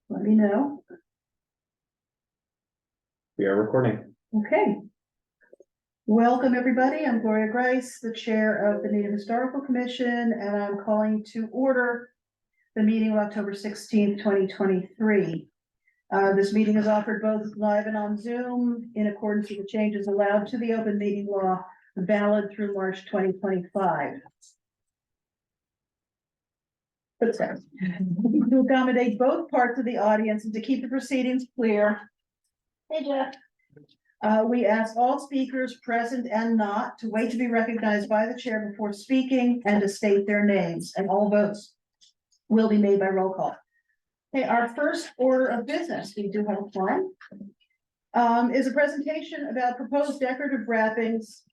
let me know. We are recording. Okay. Welcome, everybody. I'm Gloria Grice, the Chair of the Native Historical Commission, and I'm calling to order the meeting of October 16th, 2023. This meeting is offered both live and on Zoom in accordance with the changes allowed to the open meeting law, valid through March 2025. To accommodate both parts of the audience and to keep the proceedings clear. Hey, Jeff. We ask all speakers present and not to wait to be recognized by the chair before speaking and to state their names, and all votes will be made by roll call. Okay, our first order of business, we do have a form, is a presentation about proposed decorative wrappings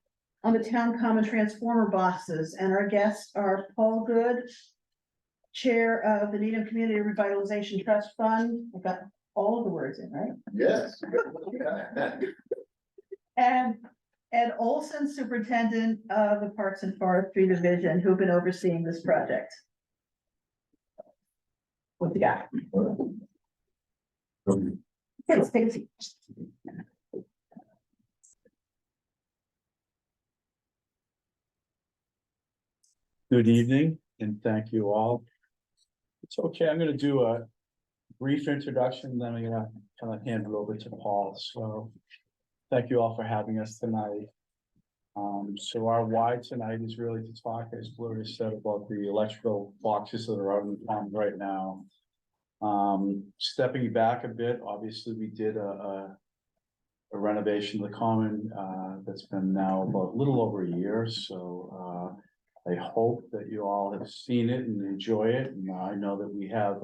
on the town common transformer boxes, and our guests are Paul Good, Chair of the Needham Community Revitalization Trust Fund. I've got all of the words in, right? Yes. And Ed Olson, Superintendent of the Parks and Forestry Division, who've been overseeing this project. What you got? Let's take a seat. Good evening, and thank you all. It's okay, I'm gonna do a brief introduction, then I'm gonna kind of hand it over to Paul, so. Thank you all for having us tonight. So our why tonight is really to talk, as Gloria said, about the electrical boxes that are out in the pond right now. Stepping back a bit, obviously, we did a renovation of the common, that's been now about a little over a year, so, I hope that you all have seen it and enjoy it, and I know that we have,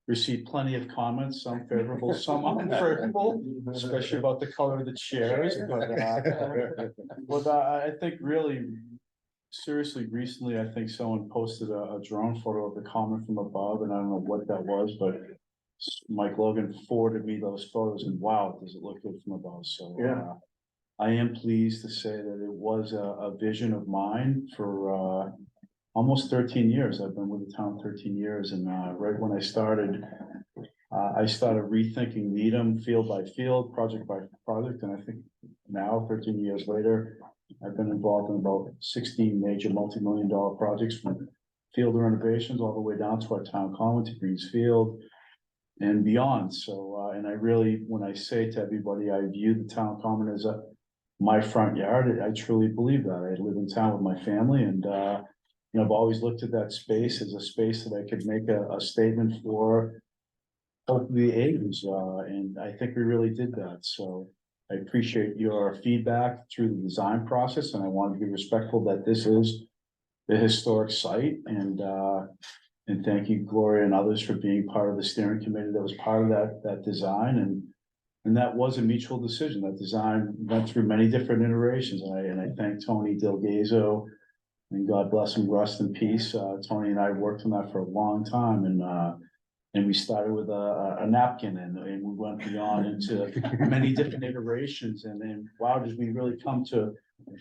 received plenty of comments, some favorable, some unfavorable, especially about the color of the chairs, but I think really, seriously, recently, I think someone posted a drone photo of the common from above, and I don't know what that was, but Mike Logan forwarded me those photos, and wow, does it look good from above, so. Yeah. I am pleased to say that it was a vision of mine for, almost 13 years. I've been with the town 13 years, and right when I started rethinking Needham field by field, project by project, and I think now, 13 years later, I've been involved in about 16 major multi-million-dollar projects, from field renovations all the way down to our town common, to Greens Field and beyond. So, and I really, when I say to everybody, I view the town common as my front yard, I truly believe that. I live in town with my family, and you know, I've always looked at that space as a space that I could make a statement for hopefully the ages, and I think we really did that. So I appreciate your feedback through the design process, and I want to be respectful that this is the historic site, and thank you, Gloria, and others for being part of the steering committee that was part of that design, and that was a mutual decision. That design went through many different iterations, and I thank Tony Delgazo. And God bless him, rest in peace. Tony and I worked on that for a long time, and we started with a napkin, and we went beyond into many different iterations, and then wow, did we really come to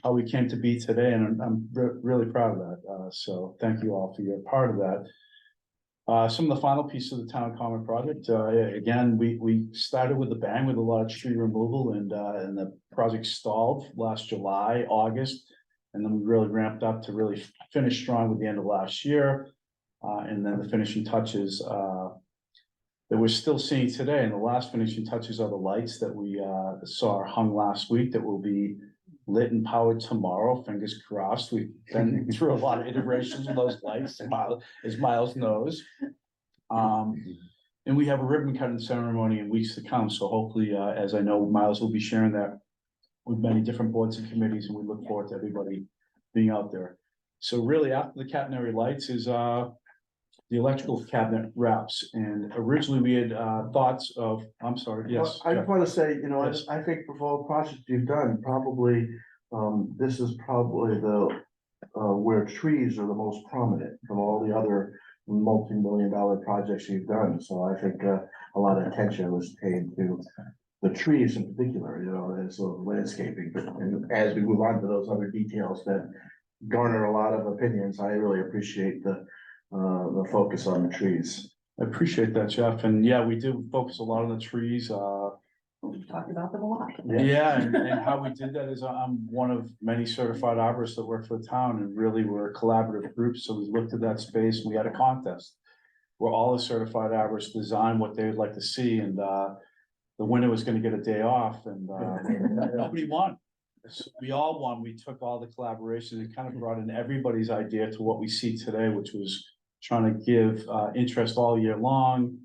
how we came to be today, and I'm really proud of that. So thank you all for your part of that. Some of the final pieces of the town common project, again, we started with a bang with a lot of tree removal, and the project stalled last July, August. And then we really ramped up to really finish strong with the end of last year. And then the finishing touches that we're still seeing today. And the last finishing touches are the lights that we saw hung last week that will be lit and powered tomorrow. Fingers crossed. We've been through a lot of iterations of those lights, as Miles knows. And we have a ribbon cutting ceremony in weeks to come. So hopefully, as I know, Miles will be sharing that with many different boards and committees, and we look forward to everybody being out there. So really, after the catenary lights is the electrical cabinet wraps, and originally we had thoughts of, I'm sorry, yes. Well, I just want to say, you know, Yes. I think of all the projects you've done, probably, this is probably the, where trees are the most prominent from all the other multi-million-dollar projects you've done. So I think a lot of attention was paid to the trees in particular, you know, as sort of landscaping. And as we move on to those other details that garner a lot of opinions, I really appreciate the focus on the trees. I appreciate that, Jeff. And yeah, we do focus a lot on the trees. We've talked about them a lot. Yeah, and how we did that is I'm one of many certified arborists that work for the town, and really we're a collaborative group. So we looked at that space and we had a contest where all the certified arborists designed what they would like to see, and the winner was gonna get a day off, and nobody won. So we all won. We took all the collaborations and kind of brought in everybody's idea to what we see today, which was trying to give interest all year long,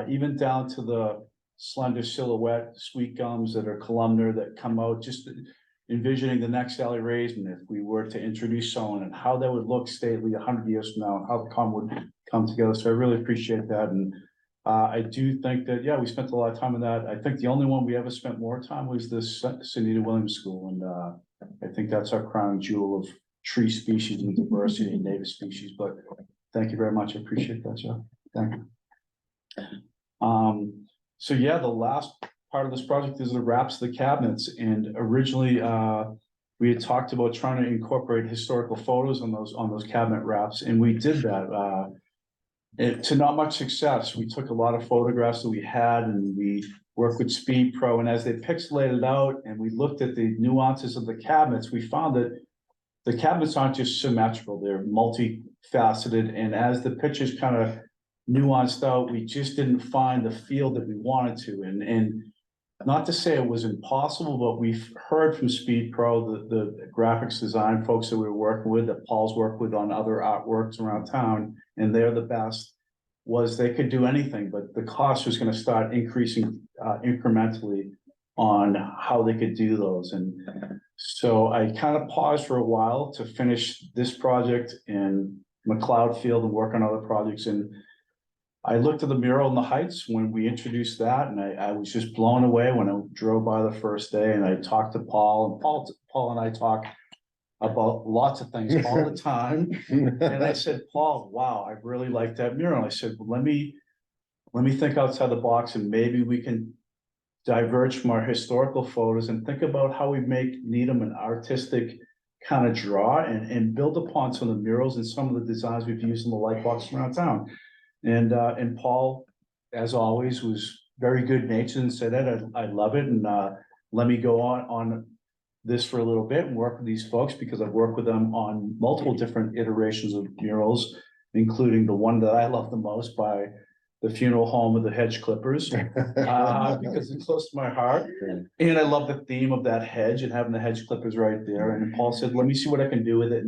even down to the slender silhouette sweet gums that are columnar that come out, just envisioning the next Sally Raisman if we were to introduce someone and how that would look stately 100 years from now and how the common would come together. So I really appreciate that. And I do think that, yeah, we spent a lot of time on that. I think the only one we ever spent more time was this Sunita Williams School. And I think that's our crown jewel of tree species and diversity and native species. But thank you very much. I appreciate that, Jeff. Thank you. So yeah, the last part of this project is the wraps of the cabinets. And originally, we had talked about trying to incorporate historical photos on those cabinet wraps, and we did that. To not much success. We took a lot of photographs that we had, and we worked with Speed Pro. And as they pixelated out, and we looked at the nuances of the cabinets, we found that the cabinets aren't just symmetrical; they're multifaceted. And as the pictures kind of nuanced out, we just didn't find the feel that we wanted to. And not to say it was impossible, but we've heard from Speed Pro, the graphics design folks that we were working with, that Paul's worked with on other artworks around town, and they're the best, was they could do anything, but the cost was going to start increasing incrementally on how they could do those. And so I kind of paused for a while to finish this project in McLeod Field and work on other projects. And I looked at the mural in the Heights when we introduced that, and I was just blown away when I drove by the first day, and I talked to Paul, and Paul and I talk about lots of things all the time. And I said, Paul, wow, I really like that mural. I said, well, let me think outside the box, and maybe we can diverge from our historical photos and think about how we make Needham an artistic kind of draw and build upon some of the murals and some of the designs we've used in the light box around town. And Paul, as always, was very good natured and said that I love it. And let me go on this for a little bit and work with these folks, because I've worked with them on multiple different iterations of murals, including the one that I love the most by the funeral home of the hedge clippers, because it's close to my heart. And I love the theme of that hedge and having the hedge clippers right there. And Paul said, let me see what I can do with it.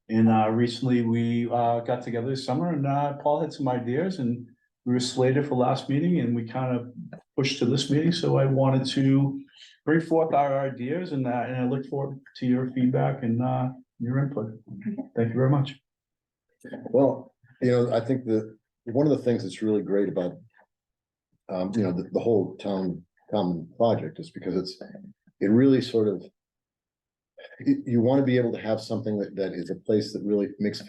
And recently we got together this summer, and Paul had some ideas, and we were slated for last meeting, and we kind of pushed to this meeting. So I wanted to bring forth our ideas, and I look forward to your feedback and your input. Thank you very much. Well, I think that one of the things that's really great about the whole town common project is because it really sort of, you want to be able to have something that is a place that really makes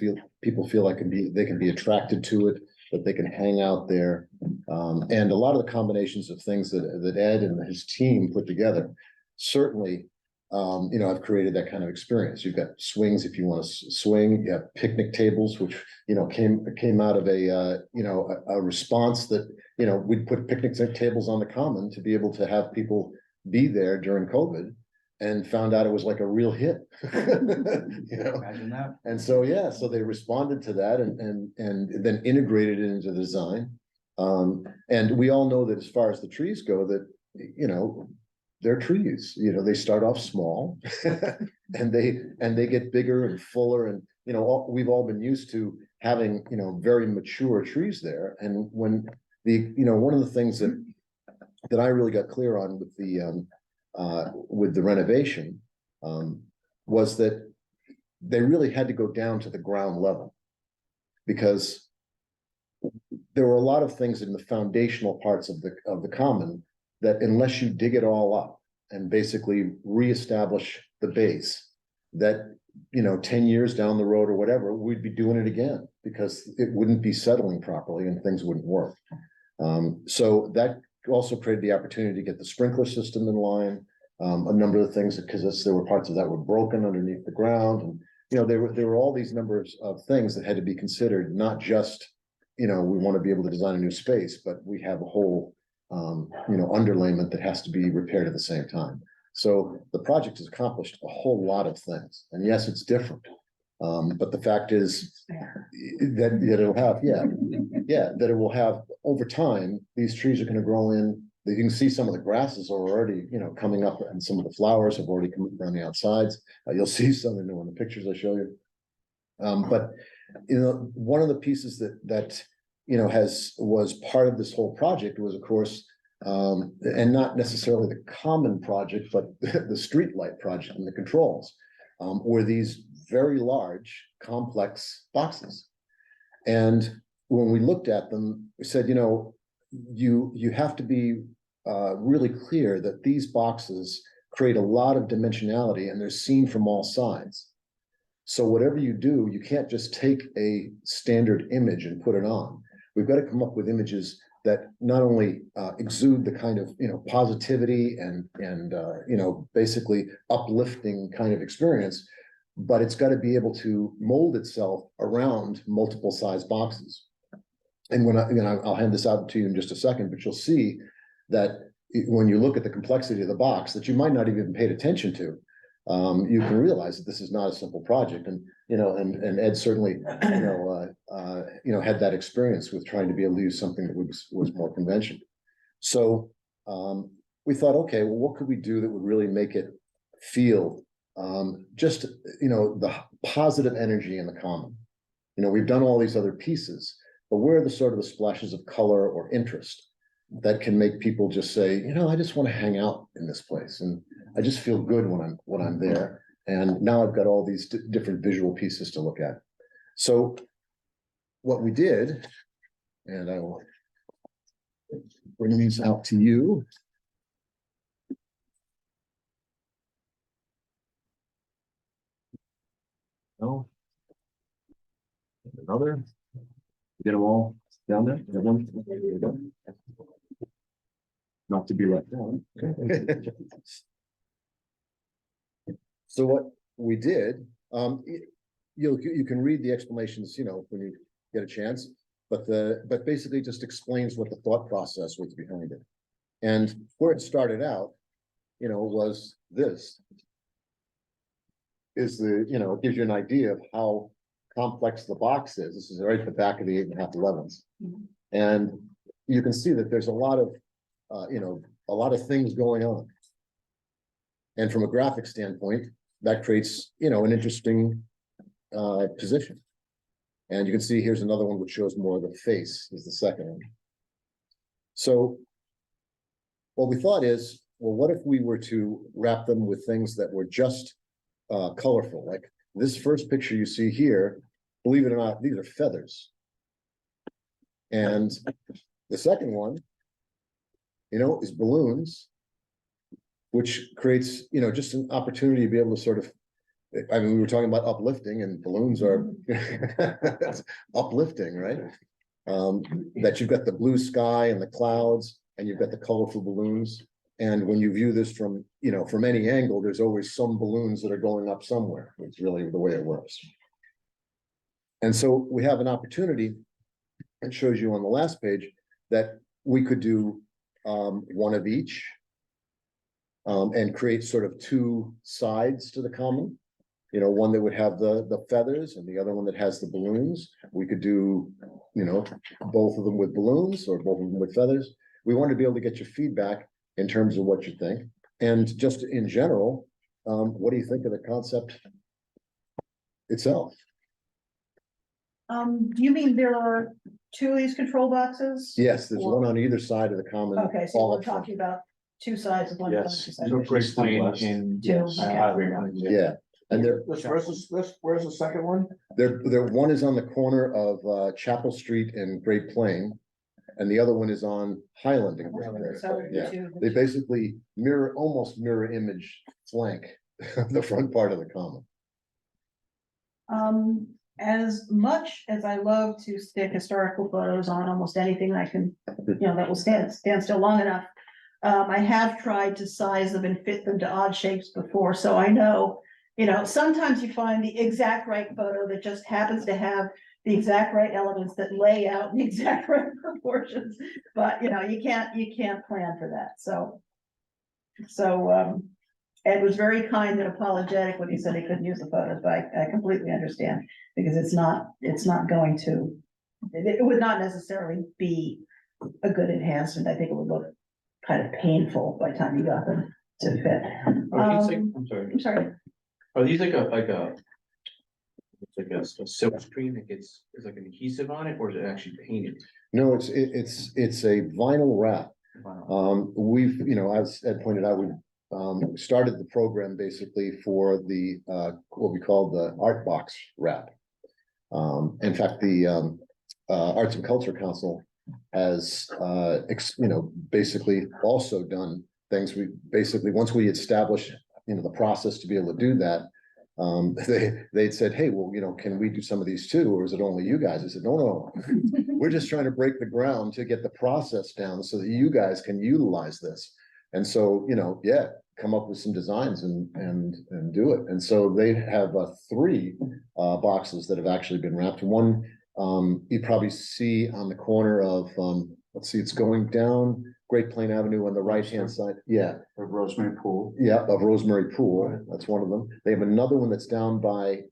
people feel like they can be attracted to it, that they can hang out there. And a lot of the combinations of things that Ed and his team put together, certainly, I've created that kind of experience. You've got swings if you want to swing. You have picnic tables, which came out of a response that we'd put picnic tables on the common to be able to have people be there during COVID, and found out it was like a real hit. Imagine that. And so so they responded to that and then integrated it into the design. And we all know that as far as the trees go, that they're trees. They start off small and they get bigger and fuller, and we've all been used to having very mature trees there. And when one of the things that I really got clear on with the renovation was that they really had to go down to the ground level, because there were a lot of things in the foundational parts of the common that, unless you dig it all up and basically reestablish the base, that 10 years down the road or whatever, we'd be doing it again, because it wouldn't be settling properly and things wouldn't work. So that also created the opportunity to get the sprinkler system in line. A number of things, because there were parts of that were broken underneath the ground, and there were all these numbers of things that had to be considered, not just you know, we want to be able to design a new space, but we have a whole, you know, underlayment that has to be repaired at the same time. So the project has accomplished a whole lot of things, and yes, it's different. But the fact is that it'll have, that it will have, over time, these trees are gonna grow in. You can see some of the grasses are already, you know, coming up, and some of the flowers have already come up around the outsides. You'll see some in the pictures I show you. But, you know, one of the pieces that, you know, was part of this whole project was, of course, and not necessarily the common project, but the street light project and the controls, were these very large, complex boxes. And when we looked at them, we said, you know, you have to be really clear that these boxes create a lot of dimensionality, and they're seen from all sides. So whatever you do, you can't just take a standard image and put it on. We've got to come up with images that not only exude the kind of, you know, positivity and you know, basically uplifting kind of experience, but it's got to be able to mold itself around multiple size boxes. And when I'll hand this out to you in just a second, but you'll see that when you look at the complexity of the box that you might not even paid attention to, you can realize that this is not a simple project. And, you know, and Ed certainly, you know, had that experience with trying to be able to use something that was more conventional. So we thought, okay, well, what could we do that would really make it feel just, you know, the positive energy in the common? You know, we've done all these other pieces, but where are the sort of the splashes of color or interest that can make people just say, you know, I just want to hang out in this place, and I just feel good when I'm there. And now I've got all these different visual pieces to look at. So what we did, and I will bring these out to you. Oh, another. Get them all down there. That one. There you go. Not to be left down. Okay. So what we did, you can read the explanations, you know, when you get a chance, but basically just explains what the thought process was behind it. And where it started out, you know, was this. You know, it gives you an idea of how complex the box is. This is right at the back of the 8.5 11s. And you can see that there's a lot of, you know, a lot of things going on. And from a graphic standpoint, that creates, you know, an interesting position. And you can see here's another one which shows more of the face, is the second one. So what we thought is, well, what if we were to wrap them with things that were just colorful? Like this first picture you see here, believe it or not, these are feathers. And the second one, you know, is balloons, which creates, you know, just an opportunity to be able to sort of, I mean, we were talking about uplifting, and balloons are uplifting, right? That you've got the blue sky and the clouds, and you've got the colorful balloons. And when you view this from, you know, from any angle, there's always some balloons that are going up somewhere. It's really the way it works. And so we have an opportunity, it shows you on the last page, that we could do one of each and create sort of two sides to the common. You know, one that would have the feathers and the other one that has the balloons. We could do, you know, both of them with balloons or both of them with feathers. We want to be able to get your feedback in terms of what you think. And just in general, what do you think of the concept itself? Do you mean there are two of these control boxes? Yes, there's one on either side of the common. Okay, so all we're up front. talking about two sides of one. Yes. box. So great Explain list. in. Two, I okay. highly recommend it. Yeah, and Where's the second one? one is on the corner of Chapel Street and Great Plain, and the other one is on Highland and Great Plain. So Yeah, two. they basically almost mirror image flank the front part of the common. As much as I love to stick historical photos on almost anything I can, you know, that will stand still long enough. I have tried to size them and fit them to odd shapes before, so I know, you know, sometimes you find the exact right photo that just happens to have the exact right elements that lay out the exact right proportions, but you know, you can't plan for that, so. Ed was very kind and apologetic when he said he couldn't use the photos, but I completely understand, because it's not going to, it would not necessarily be a good enhancement. I think it would look kind of painful by the time you got them to fit. Are these like, I'm sorry, are these like a it's like a silk screen that gets, is like an adhesive on it, or is it actually painted? No, it's a vinyl wrap. Wow. We've, you know, as Ed pointed out, we started the program basically for the what we call the art box wrap. In fact, the Arts and Culture Council has you know, basically also done things. We basically, once we established, you know, the process to be able to do that, they'd said, hey, well, you know, can we do some of these too, or is it only you guys? I said, no, we're just trying to break the ground to get the process down so that you guys can utilize this. And so, you know, yeah, come up with some designs and do it. And so they have 3 boxes that have actually been wrapped. One, you probably see on the corner of, let's see, it's going down Great Plain Avenue on the right-hand side. Yeah, Of Rosemary Pool. yeah, of Rosemary Pool. That's one of them. They have another one that's down by,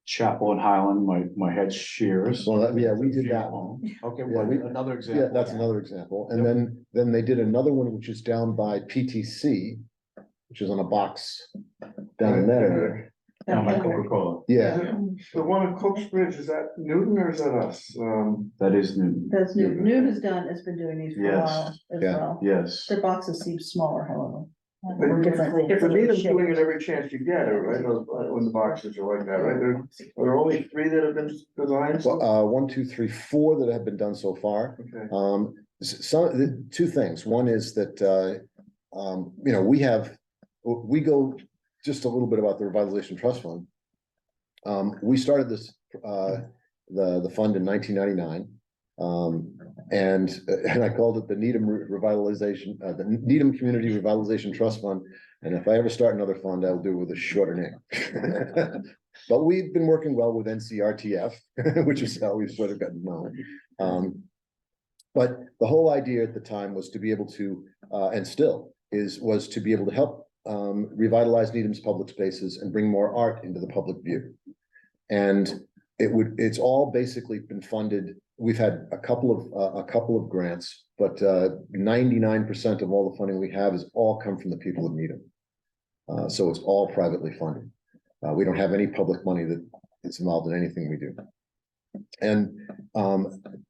Chapel and Highland, my head shears. well, yeah, we did that one. Okay, Yeah, well, we- another example. Yeah, that's another example. And Yep. then they did another one, which is down by PTC, which is on a box down in that area. Down by Coca-Cola. Yeah, The one at Cook's Bridge, is that Newton or is that us? That is new. that's Noon has been doing these for a Yes. while as Yeah. well. Yes. Their boxes seem smaller, however. But Or different For me, shapes. they're doing it every chance you get, right, when the boxes are like that, right? There are only 3 that have been designed. well, 1, 2, 3, 4 that have been done so far. Okay. Some, 2 things. One is that, you know, we go, just a little bit about the Revitalization Trust Fund. We started this, the fund in 1999. And I called it the Needham Revitalization, the Needham Community Revitalization Trust Fund. And if I ever start another fund, I'll do it with a shorter name. But we've been working well with NCRTF, which is how we've sort of gotten known. But the whole idea at the time was to be able to, and still was to be able to help revitalize Needham's public spaces and bring more art into the public view. And it's all basically been funded. We've had a couple of grants, but 99% of all the funding we have is all come from the people of Needham. So it's all privately funded. We don't have any public money that is involved in anything we do. And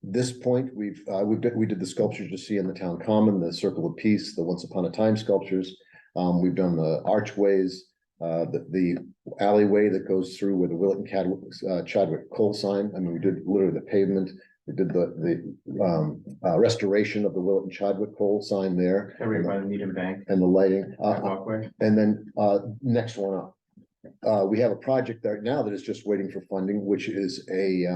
this point, we did the sculptures you see in the town common, the Circle of Peace, the Once Upon a Time sculptures. We've done the archways, the alleyway that goes through with the Willett and Chadwick coal sign. I mean, we did literally the pavement. We did the restoration of the Willett and Chadwick coal sign there. Every by the Needham Bank, And the lighting. that walkway. And then next one up. We have a project there now that is just waiting for funding, which is a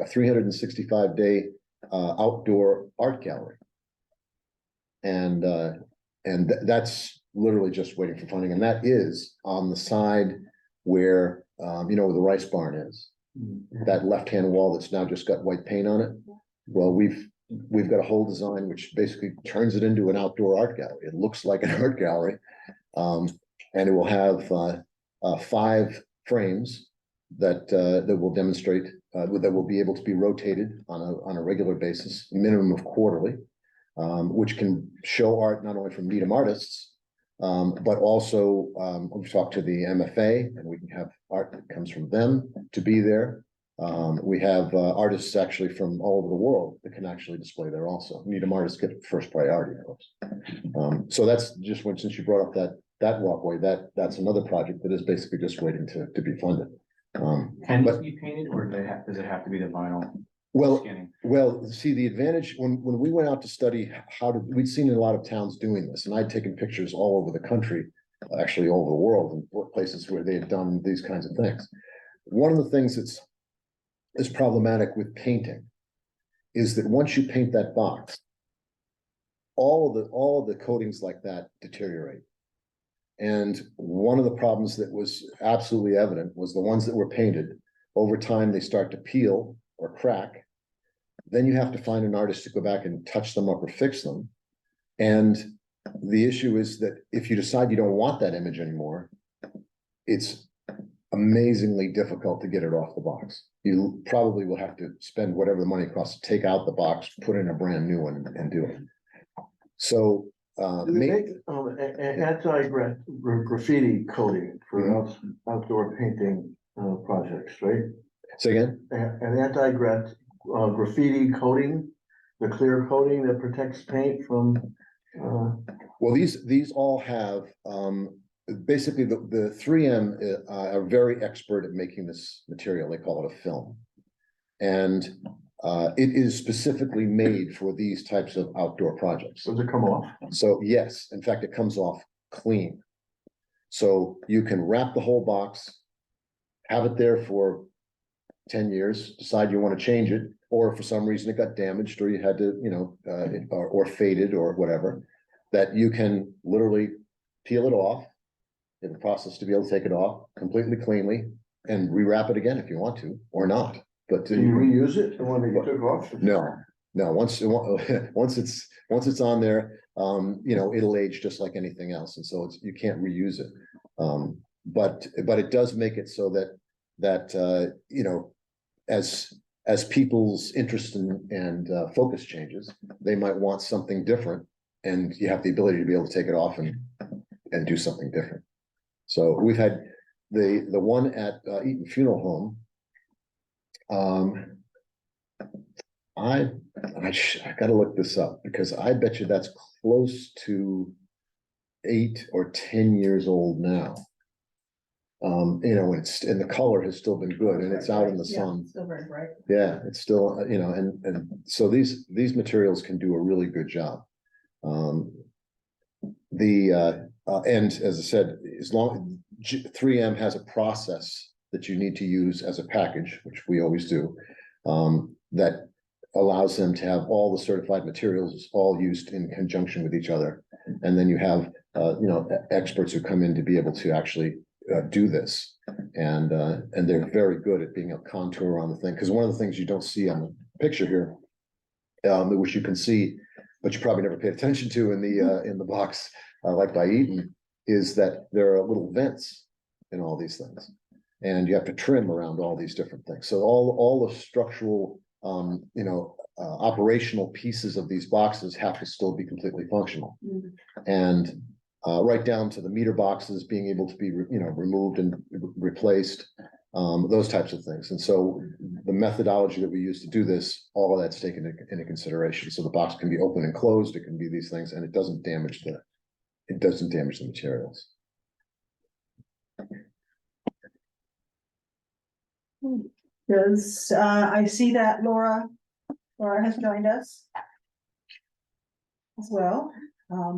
365-day outdoor art gallery. And that's literally just waiting for funding. And that is on the side where, you know, where the rice barn is. That left-hand wall that's now just got white paint on it. Well, we've got a whole design which basically turns it into an outdoor art gallery. It looks like an art gallery. And it will have 5 frames that will demonstrate that will be able to be rotated on a regular basis, minimum of quarterly, which can show art not only from Needham artists, but also we've talked to the MFA, and we can have art that comes from them to be there. We have artists actually from all over the world that can actually display there also. Needham artists get first priority, of course. So that's just when, since you brought up that walkway, that's another project that is basically just waiting to be funded. Can But- this be painted, or does it have to be the vinyl Well, skinning? Well, see, the advantage, when we went out to study we'd seen a lot of towns doing this, and I'd taken pictures all over the country, actually all over the world, and places where they had done these kinds of things. One of the things is problematic with painting is that once you paint that box, all of the coatings like that deteriorate. And one of the problems that was absolutely evident was the ones that were painted, over time, they start to peel or crack. Then you have to find an artist to go back and touch them up or fix them. And the issue is that if you decide you don't want that image anymore, it's amazingly difficult to get it off the box. You probably will have to spend whatever the money costs to take out the box, put in a brand new one and do it. So, Do they make, anti-graffiti coating for outdoor painting, projects, right? say again? An graffiti coating, the clear coating that protects paint from, Well, these all have, basically the 3M are very expert at making this material. They call it a film. And it is specifically made for these types of outdoor projects. does it come off? So yes, in fact, it comes off clean. So you can wrap the whole box, have it there for 10 years, decide you want to change it, or for some reason it got damaged or you had to, or faded or whatever, that you can literally peel it off. You have a process to be able to take it off completely cleanly and rewrap it again if you want to, or not. But Do you reuse it, the one that you took off? no, once it's on there, it'll age just like anything else, and so you can't reuse it. But it does make it so that as people's interest and focus changes, they might want something different, and you have the ability to be able to take it off and do something different. So we've had the one at Eaton Funeral Home. I gotta look this up because I bet you that's close to 8 or 10 years old now. And the color has still been good and it's out in the sun. Still very bright. Yeah, it's still, and so these materials can do a really good job. And as I said, as long 3M has a process that you need to use as a package, which we always do, that allows them to have all the certified materials all used in conjunction with each other. And then you have, experts who come in to be able to actually do this. And they're very good at being able to contour on the thing. Because one of the things you don't see on the picture here, which you can see, but you probably never paid attention to in the box, like by Eaton, is that there are little vents in all these things. And you have to trim around all these different things. So all the structural, operational pieces of these boxes have to still be completely functional. And right down to the meter boxes being able to be, removed and replaced, those types of things. And so the methodology that we use to do this, all of that's taken into consideration. So the box can be open and closed, it can be these things, and it doesn't damage the materials. I see that Laura has joined us as well.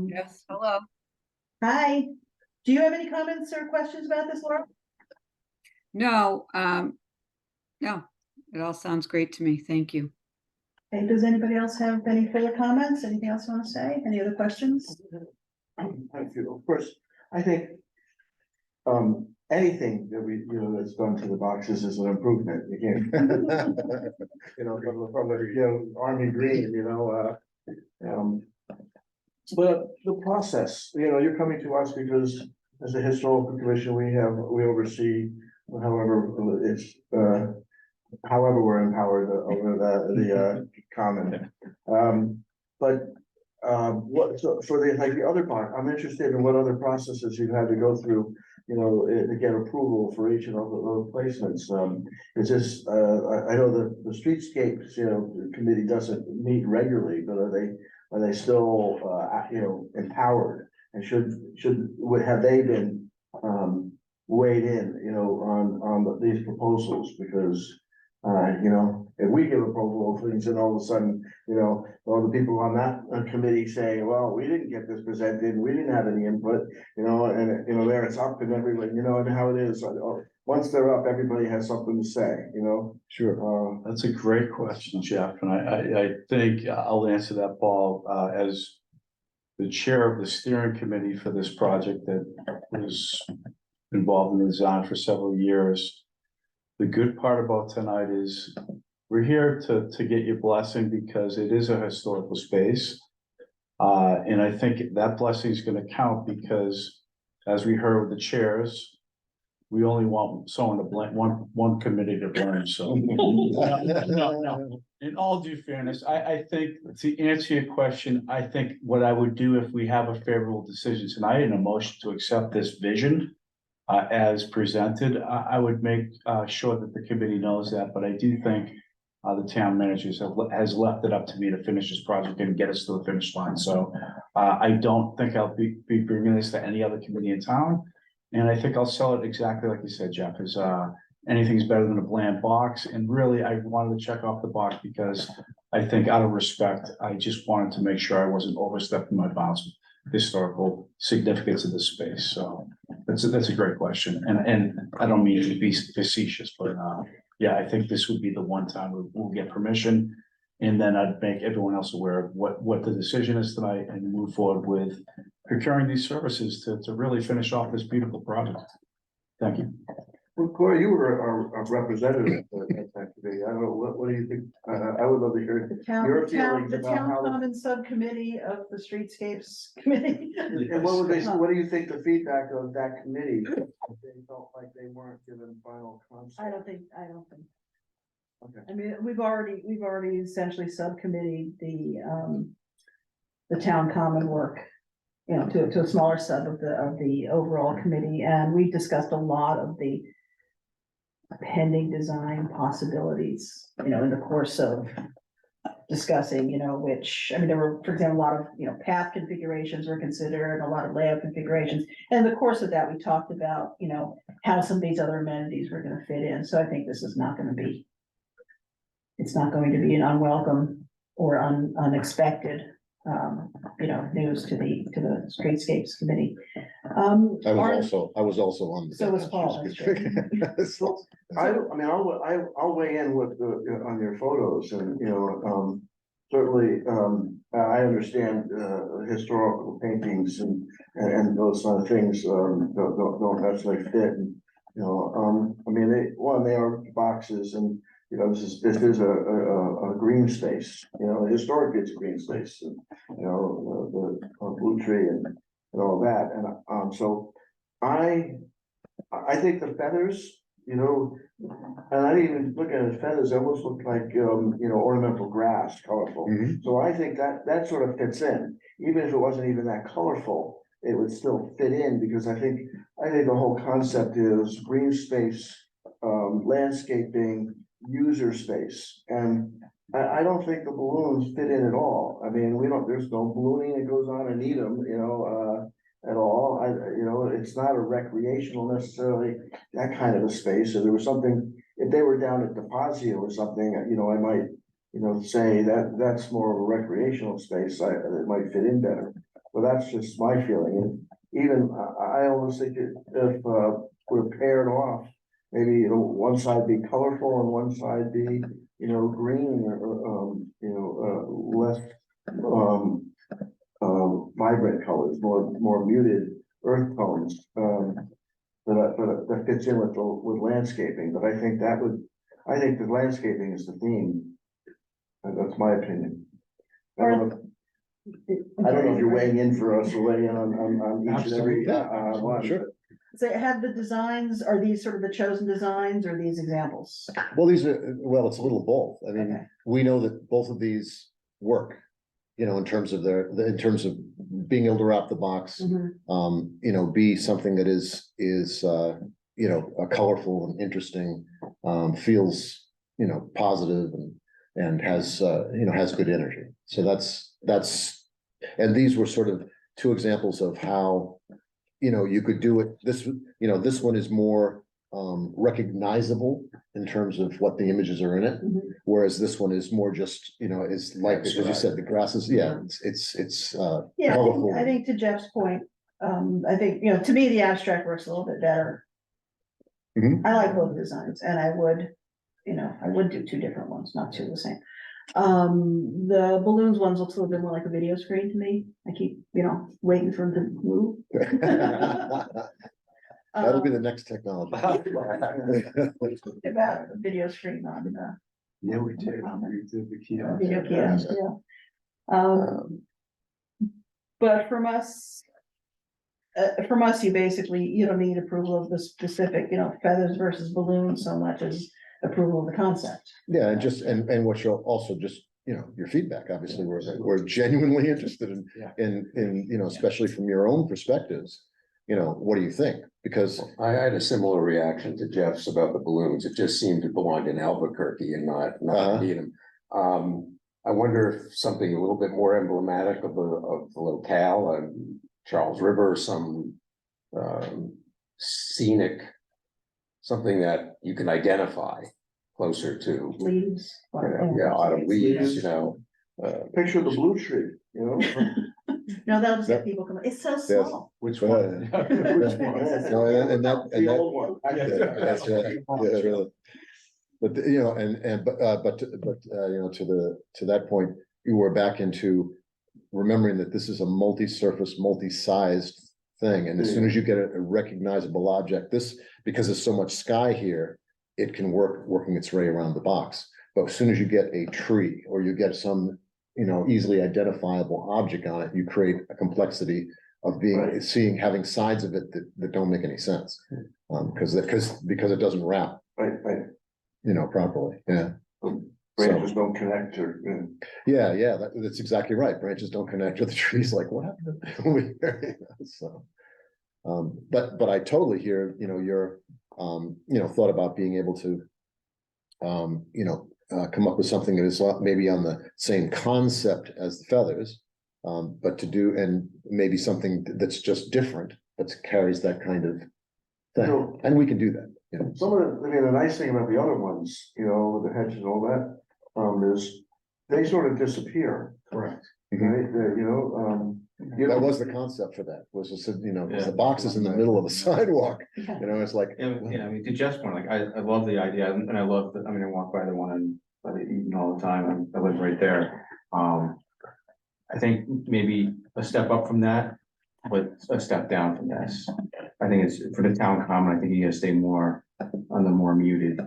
Yes, hello. Hi, do you have any comments or questions about this, Laura? No, no, it all sounds great to me. Thank you. Okay, does anybody else have any further comments? Anything else you want to say? Any other questions? I feel, of course, I think, anything that that's done to the boxes is an improvement. You can't, from the army green, but the process, you're coming to us because as a historical commission, we oversee, however we're empowered over the common. For the other part, I'm interested in what other processes you've had to go through, to get approval for each of those placements. Is this, I know the streetscapes, committee doesn't meet regularly, but are they still, empowered? And have they been, weighed in, on these proposals? Because, if we give approval of things and all of a sudden, all the people on that committee say, well, we didn't get this presented, we didn't have any input, and there it's up and everybody, and how it is. Once they're up, everybody has something to say, Sure. That's a great question, Jeff, and I think I'll answer that, Paul, as the chair of the steering committee for this project that was involved in the design for several years. The good part about tonight is we're here to get your blessing because it is a historical space. And I think that blessing is gonna count because as we heard with the chairs, we only want someone to blame, one committee to blame, so. No. In all due fairness, I think to answer your question, I think what I would do if we have a favorable decision tonight and a motion to accept this vision. As presented, I would make sure that the committee knows that, but I do think. The town managers has left it up to me to finish this project and get us to the finish line, so. I don't think I'll be bringing this to any other committee in town. And I think I'll sell it exactly like you said, Jeff, is anything's better than a bland box, and really, I wanted to check off the box because. I think out of respect, I just wanted to make sure I wasn't overstepping my bounds with historical significance of this space, so. That's a great question, and I don't mean to be facetious, but yeah, I think this would be the one time we'll get permission. And then I'd make everyone else aware of what the decision is tonight and move forward with procuring these services to really finish off this beautiful project. Thank you. Well, Corey, you were a representative at that committee. I don't know, what do you think? I would love to hear The town, your the town, feelings the about town how. common subcommittee of the streetscapes committee. And what do you think the feedback of that committee? If they felt like they weren't given final concept. I don't think. Okay. I mean, we've already essentially subcommittee the town common work. You know, to a smaller sub of the overall committee, and we discussed a lot of the pending design possibilities, you know, in the course of discussing, you know, which, I mean, there were, for example, a lot of, you know, path configurations were considered, a lot of layout configurations. And in the course of that, we talked about, you know, how some of these other amenities were gonna fit in. So I think this is not gonna be, it's not going to be an unwelcome or unexpected, you know, news to the streetscapes committee. I was also on. So was Paul, that's true. I mean, I'll weigh in with on your photos and, you know, certainly, I understand, historical paintings and those sort of things, don't necessarily fit. And, you know, I mean, they are boxes and, you know, this is a green space, you know, historically it's a green space, and, you know, the blue tree and all that. And, so I think the feathers, you know, and I didn't even look at the feathers, they almost look like, you know, ornamental grass, colorful. Mhm. So I think that sort of fits in, even if it wasn't even that colorful, it would still fit in, because I think the whole concept is green space, landscaping, user space, and I don't think the balloons fit in at all. I mean, there's no ballooning that goes on in Needham, you know, at all. You know, it's not a recreational necessarily, that kind of a space. So there was something, if they were down at DeFazio or something, you know, I might, you know, say that's more of a recreational space, it might fit in better. But that's just my feeling. And even, I almost think if we're paired off, maybe, you know, one side be colorful and one side be, you know, green or, you know, less, vibrant colors, more muted earth tones. But that fits in with landscaping, but I think the landscaping is the theme. And that's my opinion. I don't know if you're weighing in for us, or weighing in on each and every, one. Sure. So have the designs, are these sort of the chosen designs or these examples? Well, it's a little of both. I mean, Okay. we know that both of these work, you know, in terms of in terms of being able to wrap the box, Mhm. you know, be something that is, you know, colorful and interesting, feels, you know, positive and has, you know, has good energy. So that's, and these were sort of two examples of how, you know, you could do it. This, you know, this one is more recognizable in terms of what the images are in it. Mhm. Whereas this one is more just, you know, it's like, as you said, the grass is, yeah, it's Yeah, colorful. I think to Jeff's point, I think, you know, to me, the abstract works a little bit better. Mhm. I like both designs and I would, you know, I would do two different ones, not two the same. The balloons ones looks a little bit more like a video screen to me. I keep, waiting for them to move. That'll be the next technology. About a video screen on the Yeah, we did. We did the kiosk. video kiosk, yeah. But from us, you basically, you don't need approval of the specific, feathers versus balloons so much as approval of the concept. Yeah, and just, and what you'll also just, your feedback, obviously, we're genuinely interested in, Yeah. especially from your own perspectives. What do you think? Because, I had a similar reaction to Jeff's about the balloons. It just seemed to belong in Albuquerque and not Needham. I wonder if something a little bit more emblematic of the locale, Charles River, some scenic, something that you can identify closer to, Leaves. autumn leaves, Picture the blue tree, No, that'll just get people coming. It's so small. Which one? Which one? No, and that- The old one. that's right, yeah, really. But, to that point, you were back into remembering that this is a multi-surface, multi-sized thing, and as soon as you get a recognizable object, because there's so much sky here, it can working its way around the box. But as soon as you get a tree, or you get some, easily identifiable object on it, you create a complexity of having sides of it that don't make any sense. Because it doesn't wrap, Right. properly, yeah. Branches don't connect to. Yeah, that's exactly right. Branches don't connect to the trees, like what happened over here? So. But I totally hear, your, thought about being able to, come up with something that is maybe on the same concept as the feathers. But to do, and maybe something that's just different, but carries that kind of thing, and we can do that. Some of the nice thing about the other ones, with the hedges and all that, is they sort of disappear. Correct. Right, That was the concept for that, was just, because the box is in the middle of the sidewalk, it's like. Yeah, I mean, to Jeff's point, like, I love the idea, and I love I walk by the one by the Eaton all the time, I live right there. I think maybe a step up from that, but a step down from this. I think it's for the town common, I think you gotta stay more on the more muted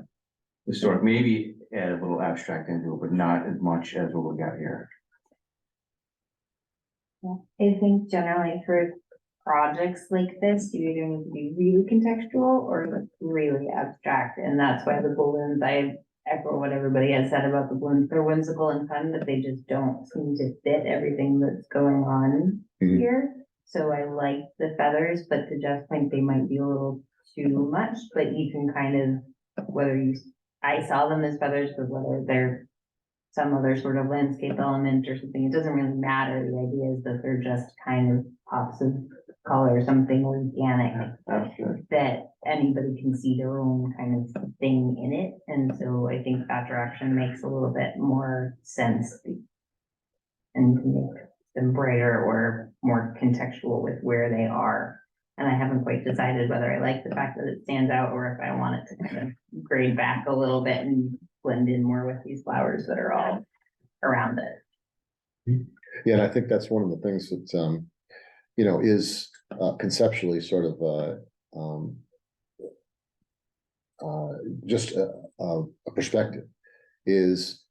historic, maybe add a little abstract into it, but not as much as what we got here. I think generally for projects like this, you either need to be really contextual or really abstract, and that's why the balloons, I echo what everybody has said about the balloons. They're whimsical and fun, but they just don't seem to fit everything that's going on here. So I like the feathers, but to Jeff's point, they might be a little too much, but you can kind of, I saw them as feathers, but whether they're some other sort of landscape element or something, it doesn't really matter. The idea is that they're just kind of pops of color, something organic that anybody can see their own kind of thing in it. And so I think that direction makes a little bit more sense and make them brighter or more contextual with where they are. And I haven't quite decided whether I like the fact that it stands out or if I want it to kind of grade back a little bit and blend in more with these flowers that are all around it. Yeah, and I think that's one of the things that, is conceptually sort of just a perspective is,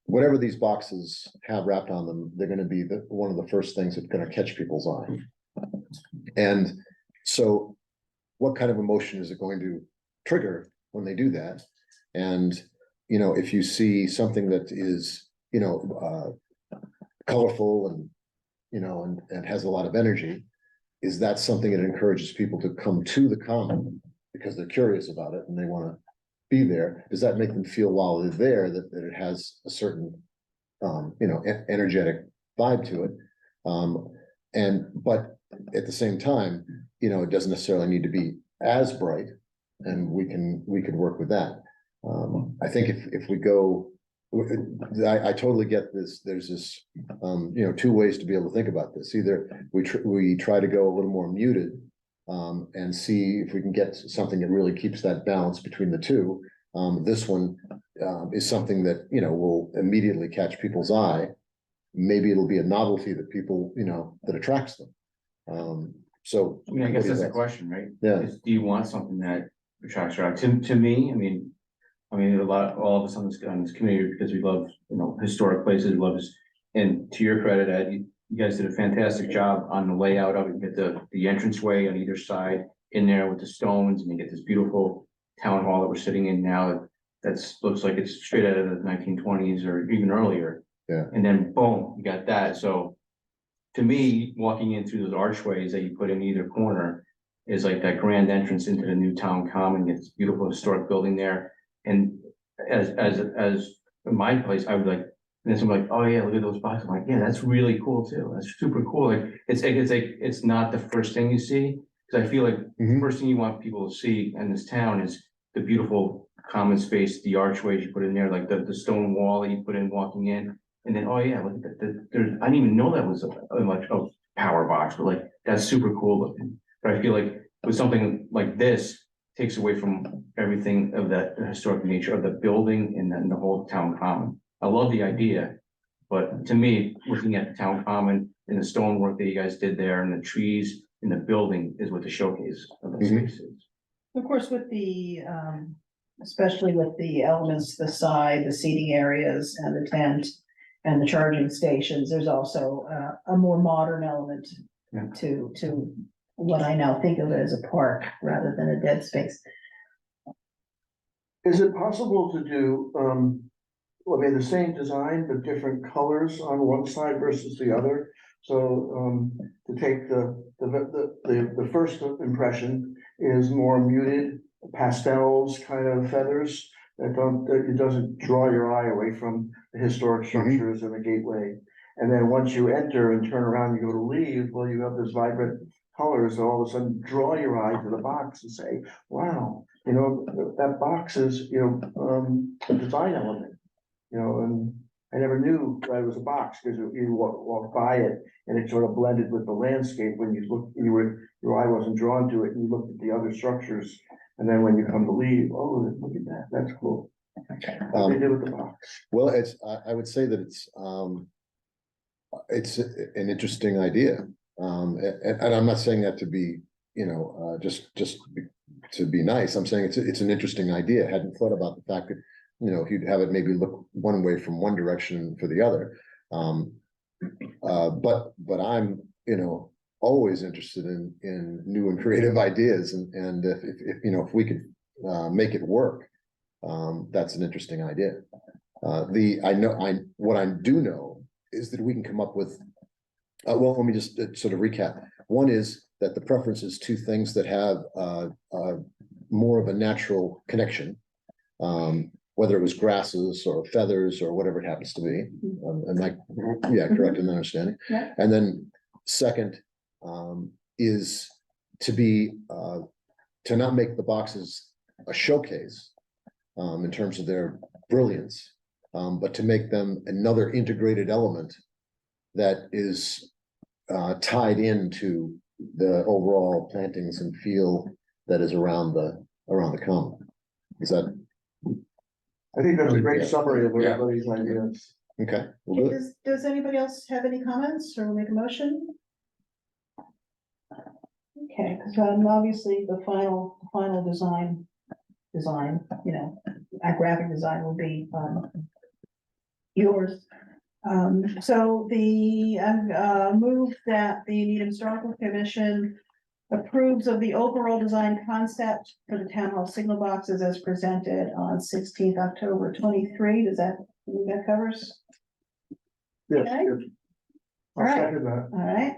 whatever these boxes have wrapped on them, they're going to be one of the first things that's going to catch people's eye. And so what kind of emotion is it going to trigger when they do that? And, if you see something that is, colorful and, and has a lot of energy, is that something that encourages people to come to the common because they're curious about it and they want to be there? Does that make them feel while they're there that it has a certain, energetic vibe to it? But at the same time, it doesn't necessarily need to be as bright, and we could work with that. I think if we go, I totally get this. There's this, two ways to be able to think about this. Either we try to go a little more muted, and see if we can get something that really keeps that balance between the two. This one is something that, you know, will immediately catch people's eye. Maybe it'll be a novelty that people, you know, that attracts them. So. I mean, I what guess do you that's the think? question, right? Yeah. Do you want something that attracts your eye? To me, I mean, all of us on this community, because we love, you know, historic places, we love this. And to your credit, Ed, you guys did a fantastic job on the layout of it. You get the entranceway on either side in there with the stones, and you get this beautiful town hall that we're sitting in now. Looks like it's straight out of the 1920s or even earlier. Yeah. And then boom, you got that. So to me, walking in through those archways that you put in either corner is like that grand entrance into the new town common. It's a beautiful historic building there. And as in my place, I would like, and then someone like, oh yeah, look at those boxes. I'm like, yeah, that's really cool too. That's super cool. Like, it's not the first thing you see. Cause I feel like the Mhm. first thing you want people to see in this town is the beautiful common space, the archways you put in there, like the stone wall that you put in walking in. And then, oh yeah, look at that, I didn't even know that was a much of power box, but like, that's super cool looking. But I feel like with something like this, takes away from everything of that historic nature of the building and then the whole town common. I love the idea, but to me, looking at the town common and the stonework that you guys did there and the trees in the building is what the showcase of the Mhm. space is. Of course, with the, especially with the elements, the side, the seating areas and the tent and the charging stations, there's also a more modern element Yeah. to what I now think of as a park rather than a dead space. Is it possible to do, the same design, but different colors on one side versus the other? So, to take the first impression is more muted pastels, kind of feathers that it doesn't draw your eye away from the historic structures and the gateway. And then once you enter and turn around, you go to leave, well, you have this vibrant colors that all of a sudden draw your eye to the box and say, wow, you know, that box is, a design element. And I never knew that it was a box, because you walk by it and it sort of blended with the landscape. When you look, your eye wasn't drawn to it, and you looked at the other structures. And then when you come to leave, oh, look at that, that's cool. What they did with the box. Well, I would say that it's an interesting idea. And I'm not saying that to be, just to be nice. I'm saying it's an interesting idea. I hadn't thought about the fact that, if you'd have it maybe look one way from one direction for the other. But I'm, always interested in new and creative ideas, and if we could make it work, that's an interesting idea. What I do know is that we can come up with, well, let me just sort of recap. One is that the preference is two things that have more of a natural connection, whether it was grasses or feathers or whatever it happens to be. And like, yeah, correct in my understanding. Yeah. And then second is to not make the boxes a showcase in terms of their brilliance, but to make them another integrated element that is tied into the overall plantings and feel that is around the common. Is that I think that's a great Yeah. summary of Yeah. everybody's ideas. okay? We'll do it. Does anybody else have any comments or make a motion? Okay, because obviously the final design, a graphic design will be yours. So move that the Needham Historical Commission approves of the overall design concept for the town hall signal boxes as presented on 16th October 23. That covers? Yes, Okay. good. I'll All right. second that. All right.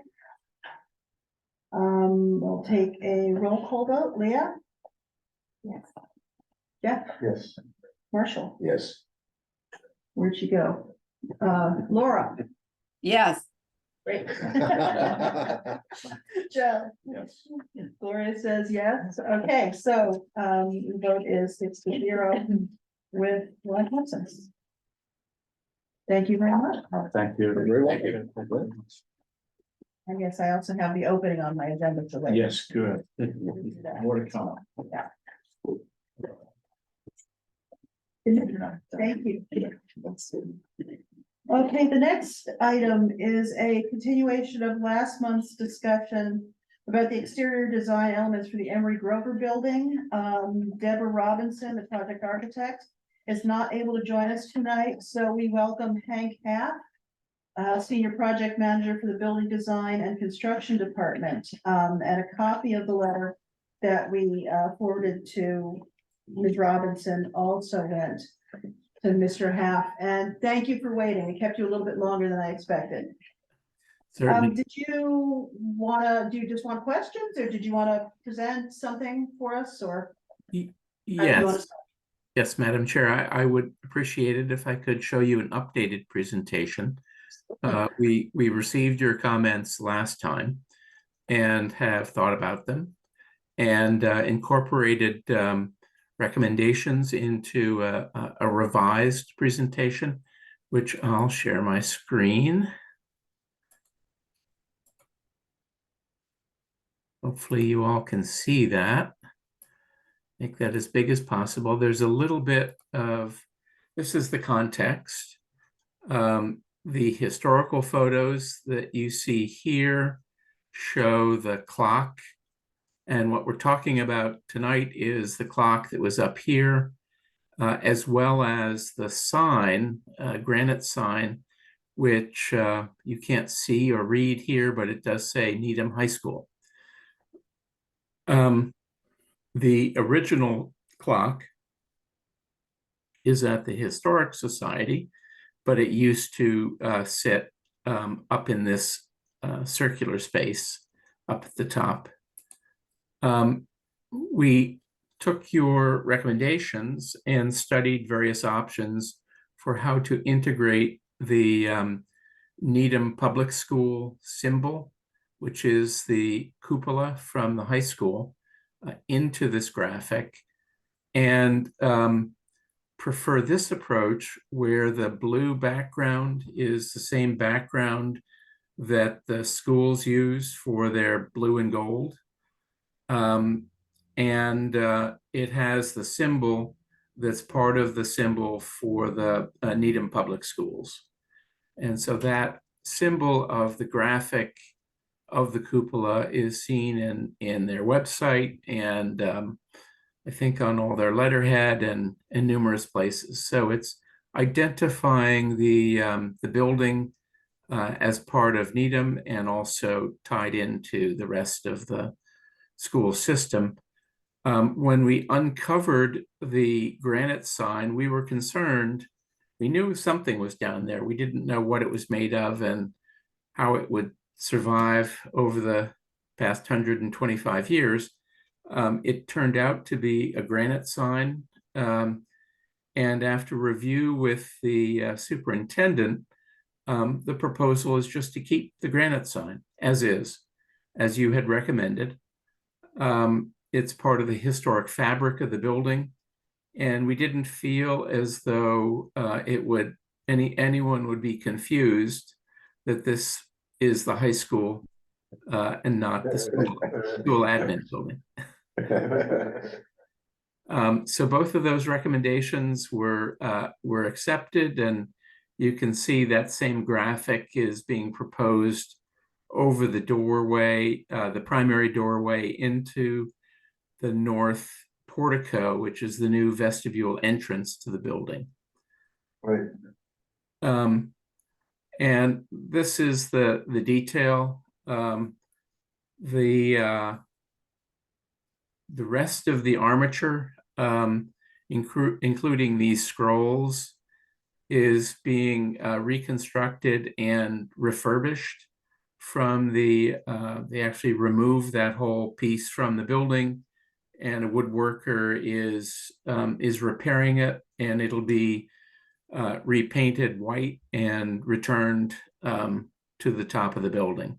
We'll take a roll call vote. Leah? Yes. Jeff? Yes. Marshall? Yes. Where'd she go? Laura? Yes, Great. Joe? Yes. Gloria says yes. Okay, so, the vote is 6-0 with one absence. Thank you very much. Thank you. Very welcome. I guess I also have the opening on my agenda for later. Yes, good. More to come. Thank you. Okay, the next item is a continuation of last month's discussion about the exterior design elements for the Emery Grover building. Deborah Robinson, the project architect, is not able to join us tonight, so we welcome Hank Haff, Senior Project Manager for the Building Design and Construction Department, and a copy of the letter that we forwarded to Ms. Robinson also went to Mr. Haff, and thank you for waiting. We kept you a little bit longer than I expected. Certainly. Did you do you just want questions, or did you want to present something for us, or? how do you wanna Yes, start? yes, Madam Chair, I would appreciate it if I could show you an updated presentation. We received your comments last time and have thought about them and incorporated recommendations into a revised presentation, which I'll share my screen. Hopefully you all can see that. Make that as big as possible. There's a little bit of, this is the context. The historical photos that you see here show the clock. And what we're talking about tonight is the clock that was up here, as well as the sign, granite sign, which you can't see or read here, but it does say Needham High School. The original clock is at the Historic Society, but it used to sit up in this circular space up at the top. We took your recommendations and studied various options for how to integrate the Needham Public School symbol, which is the cupola from the high school, into this graphic, and prefer this approach where the blue background is the same background that the schools use for their blue and gold. It has the symbol that's part of the symbol for the Needham Public Schools. And so that symbol of the graphic of the cupola is seen in their website and I think on all their letterhead and in numerous places. So it's identifying the building as part of Needham and also tied into the rest of the school system. When we uncovered the granite sign, we were concerned. We knew something was down there. We didn't know what it was made of and how it would survive over the past 125 years. It turned out to be a granite sign. And after review with the superintendent, the proposal is just to keep the granite sign as is, as you had recommended. It's part of the historic fabric of the building. And we didn't feel as though anyone would be confused that this is the high school and not the school admin building. So both of those recommendations were accepted, and you can see that same graphic is being proposed over the doorway, the primary doorway into the north portico, which is the new vestibule entrance to the building. Right. And this is the detail. The rest of the armature, including these scrolls, is being reconstructed and refurbished from they actually removed that whole piece from the building, and a woodworker is repairing it, and it'll be repainted white and returned to the top of the building.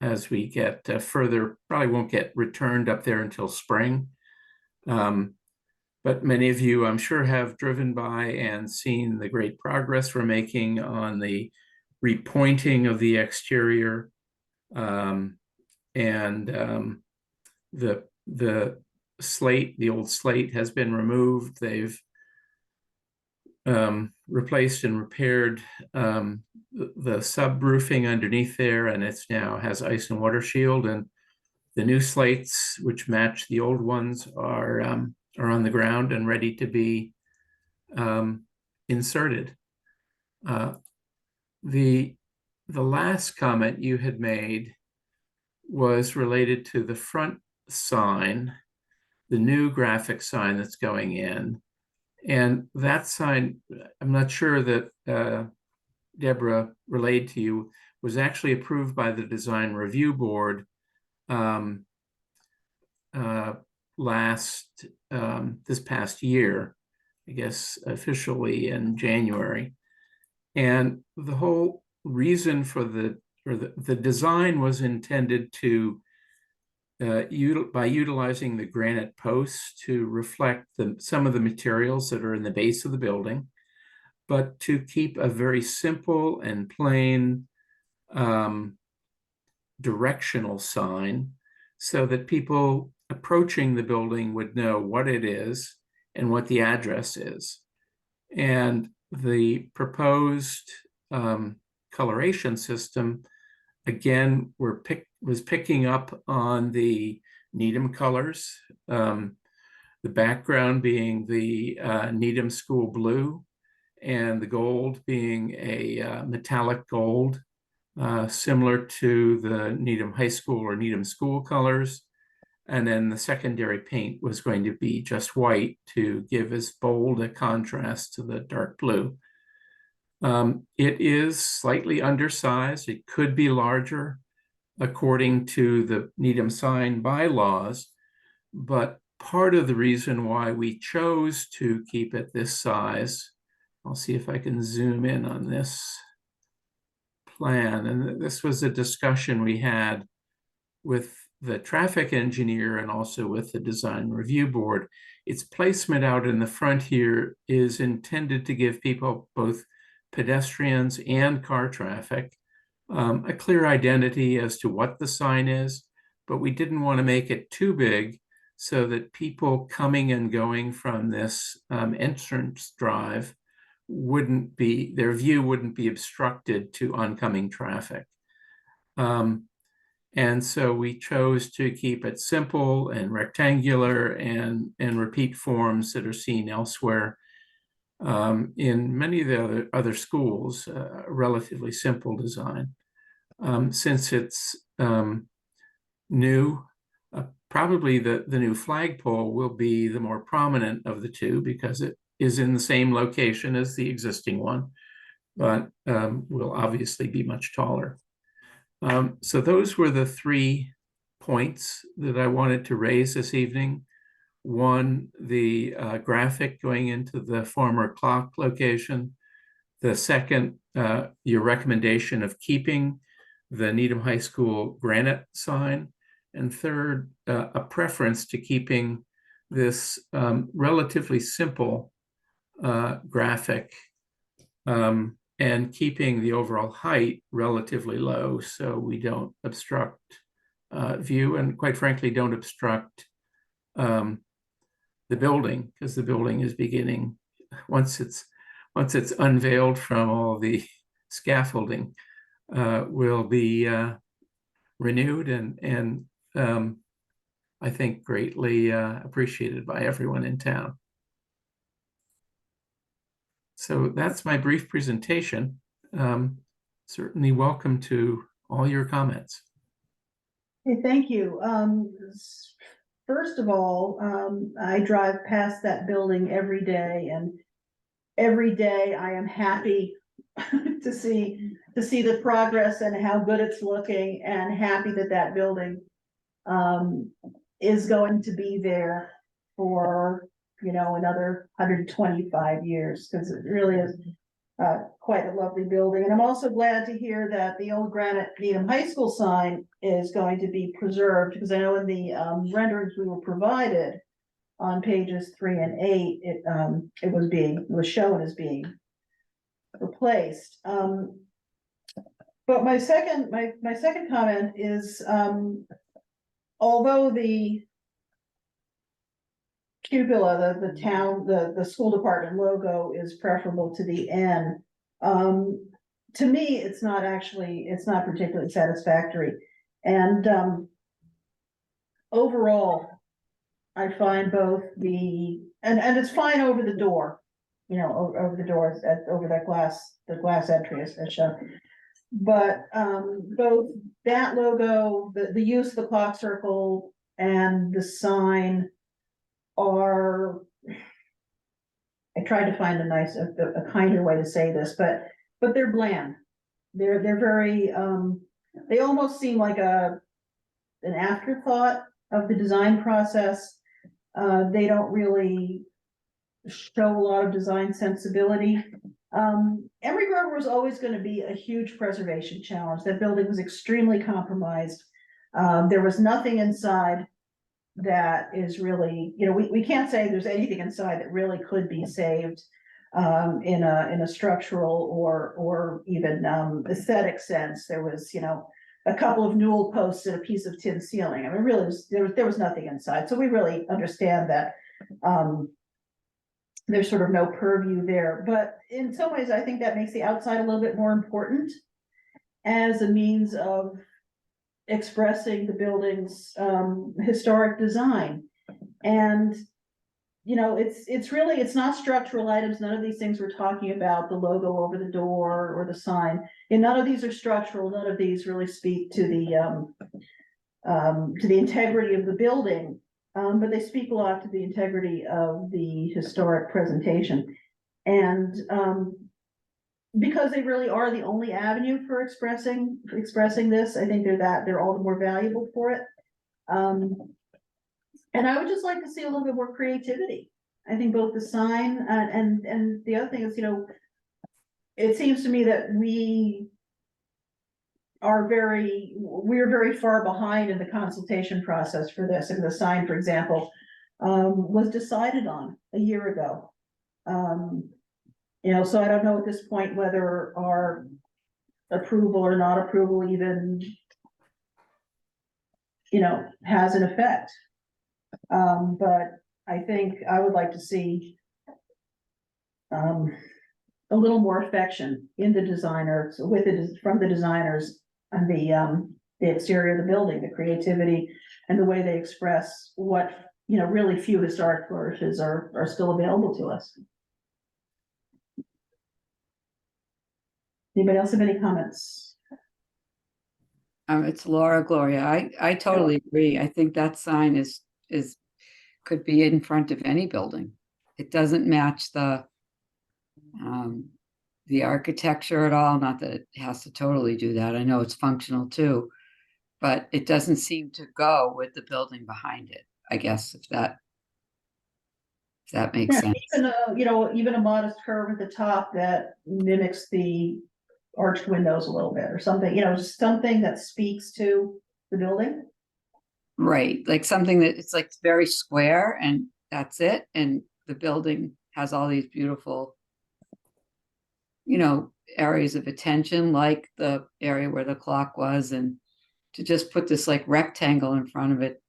As we get further, probably won't get returned up there until spring. But many of you, I'm sure, have driven by and seen the great progress we're making on the repointing of the exterior. The slate, the old slate, has been removed. They've replaced and repaired the subroofing underneath there, and it's now has ice and water shield, and the new slates, which match the old ones, are on the ground and ready to be inserted. The last comment you had made was related to the front sign, the new graphic sign that's going in. And that sign, I'm not sure that Deborah relayed to you, was actually approved by the Design Review Board this past year, I guess officially in January. And the whole reason for the design was intended to by utilizing the granite posts to reflect some of the materials that are in the base of the building, but to keep a very simple and plain directional sign so that people approaching the building would know what it is and what the address is. And the proposed coloration system, again, was picking up on the Needham colors, the background being the Needham School blue, and the gold being a metallic gold, similar to the Needham High School or Needham School colors. And then the secondary paint was going to be just white to give as bold a contrast to the dark blue. It is slightly undersized. It could be larger according to the Needham sign bylaws, but part of the reason why we chose to keep it this size, I'll see if I can zoom in on this plan. And this was a discussion we had with the traffic engineer and also with the Design Review Board. Its placement out in the front here is intended to give people, both pedestrians and car traffic, a clear identity as to what the sign is, but we didn't want to make it too big so that people coming and going from this entrance drive their view wouldn't be obstructed to oncoming traffic. And so we chose to keep it simple and rectangular and repeat forms that are seen elsewhere in many of the other schools, a relatively simple design. Since it's new, probably the new flagpole will be the more prominent of the two because it is in the same location as the existing one, but will obviously be much taller. So those were the 3 points that I wanted to raise this evening. One, the graphic going into the former clock location. The second, your recommendation of keeping the Needham High School granite sign. And third, a preference to keeping this relatively simple graphic and keeping the overall height relatively low so we don't obstruct view and, quite frankly, don't obstruct the building, because the building is beginning, once it's unveiled from all the scaffolding, will be renewed and I think greatly appreciated by everyone in town. So that's my brief presentation. Certainly welcome to all your comments. Hey, thank you. First of all, I drive past that building every day, and every day I am happy to see the progress and how good it's looking, and happy that that building is going to be there for, another 125 years, because it really is quite a lovely building. And I'm also glad to hear that the old granite Needham High School sign is going to be preserved, because I know in the renderings we were provided on pages 3 and 8, it was shown as being replaced. But my second comment is, although the cupola, the town, the school department logo is preferable to the N. To me, it's not particularly satisfactory. And, overall, I find both and it's fine over the door, you know, over the doors, over the glass entry as shown. But, both that logo, the use of the clock circle and the sign are, I tried to find a kinder way to say this, but they're bland. They're very, they almost seem like an afterthought of the design process. They don't really show a lot of design sensibility. Emery Grover was always going to be a huge preservation challenge. That building was extremely compromised. There was nothing inside that is really, you know, we can't say there's anything inside that really could be saved in a structural or even aesthetic sense. There was, you know, a couple of newel posts and a piece of tin ceiling. I mean, really, there was nothing inside. So we really understand that there's sort of no purview there. But in some ways, I think that makes the outside a little bit more important as a means of expressing the building's historic design. And, you know, it's not structural items. None of these things we're talking about, the logo over the door or the sign, and none of these are structural. None of these really speak to the integrity of the building. But they speak a lot to the integrity of the historic presentation. And because they really are the only avenue for expressing this, I think they're all the more valuable for it. And I would just like to see a little bit more creativity. I think both the sign and the other thing is, you know, it seems to me that we're very far behind in the consultation process for this. And the sign, for example, was decided on a year ago. You know, so I don't know at this point whether our approval or not approval even, you know, has an effect. But I think I would like to see a little more affection in the designers from the designers and the exterior of the building, the creativity and the way they express what, you know, really few historic flourishes are still available to us. Anybody else have any comments? It's Laura Gloria. I totally agree. I think that sign could be in front of any building. It doesn't match the architecture at all. Not that it has to totally do that. I know it's functional too, but it doesn't seem to go with the building behind it, I guess, if that makes sense. Even a modest curve at the top that mimics the arched windows a little bit or something, you know, just something that speaks to the building. Right, like something that it's like very square and that's it. And the building has all these beautiful, you know, areas of attention, like the area where the clock was, and to just put this like rectangle in front of it.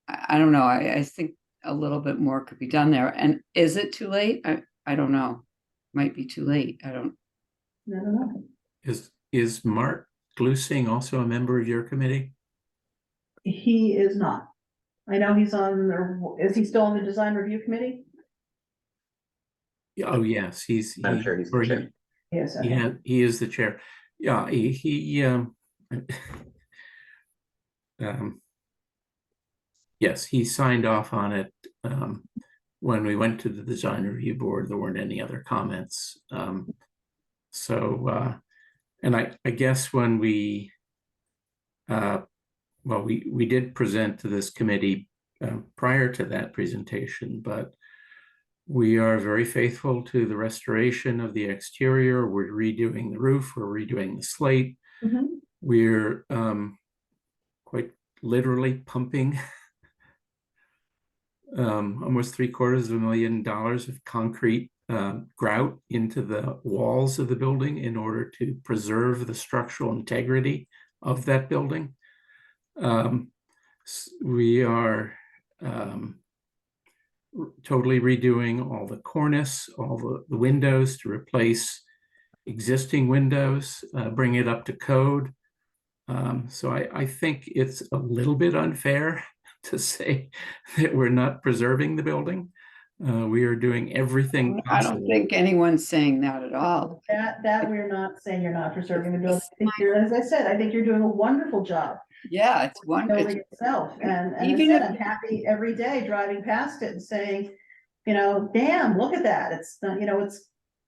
I don't know. I think a little bit more could be done there. And is it too late? I don't know. Might be too late. I don't know. Is Mark Glusing also a member of your committee? He is not. I know he's is he still on the design review committee? Oh, yes, I'm sure he's the chair. Yes. Okay. He is the chair. Yeah, yes, he signed off on it. When we went to the design review board, there weren't any other comments. And I guess when we did present to this committee prior to that presentation, but we are very faithful to the restoration of the exterior. We're redoing the roof, we're redoing the slate. Mm-hmm. We're quite literally pumping almost $750,000 of concrete grout into the walls of the building in order to preserve the structural integrity of that building. We are totally redoing all the cornice, all the windows to replace existing windows, bring it up to code. So I think it's a little bit unfair to say that we're not preserving the building. We are doing everything I don't possible. think anyone's saying that at all. That we're not saying you're not preserving the building. I think you're, as I said, I think you're doing a wonderful job Yeah, it's one, building it's, itself. And I Even said, if- I'm happy every day driving past it and saying, you know, damn, look at that. It's not, you know,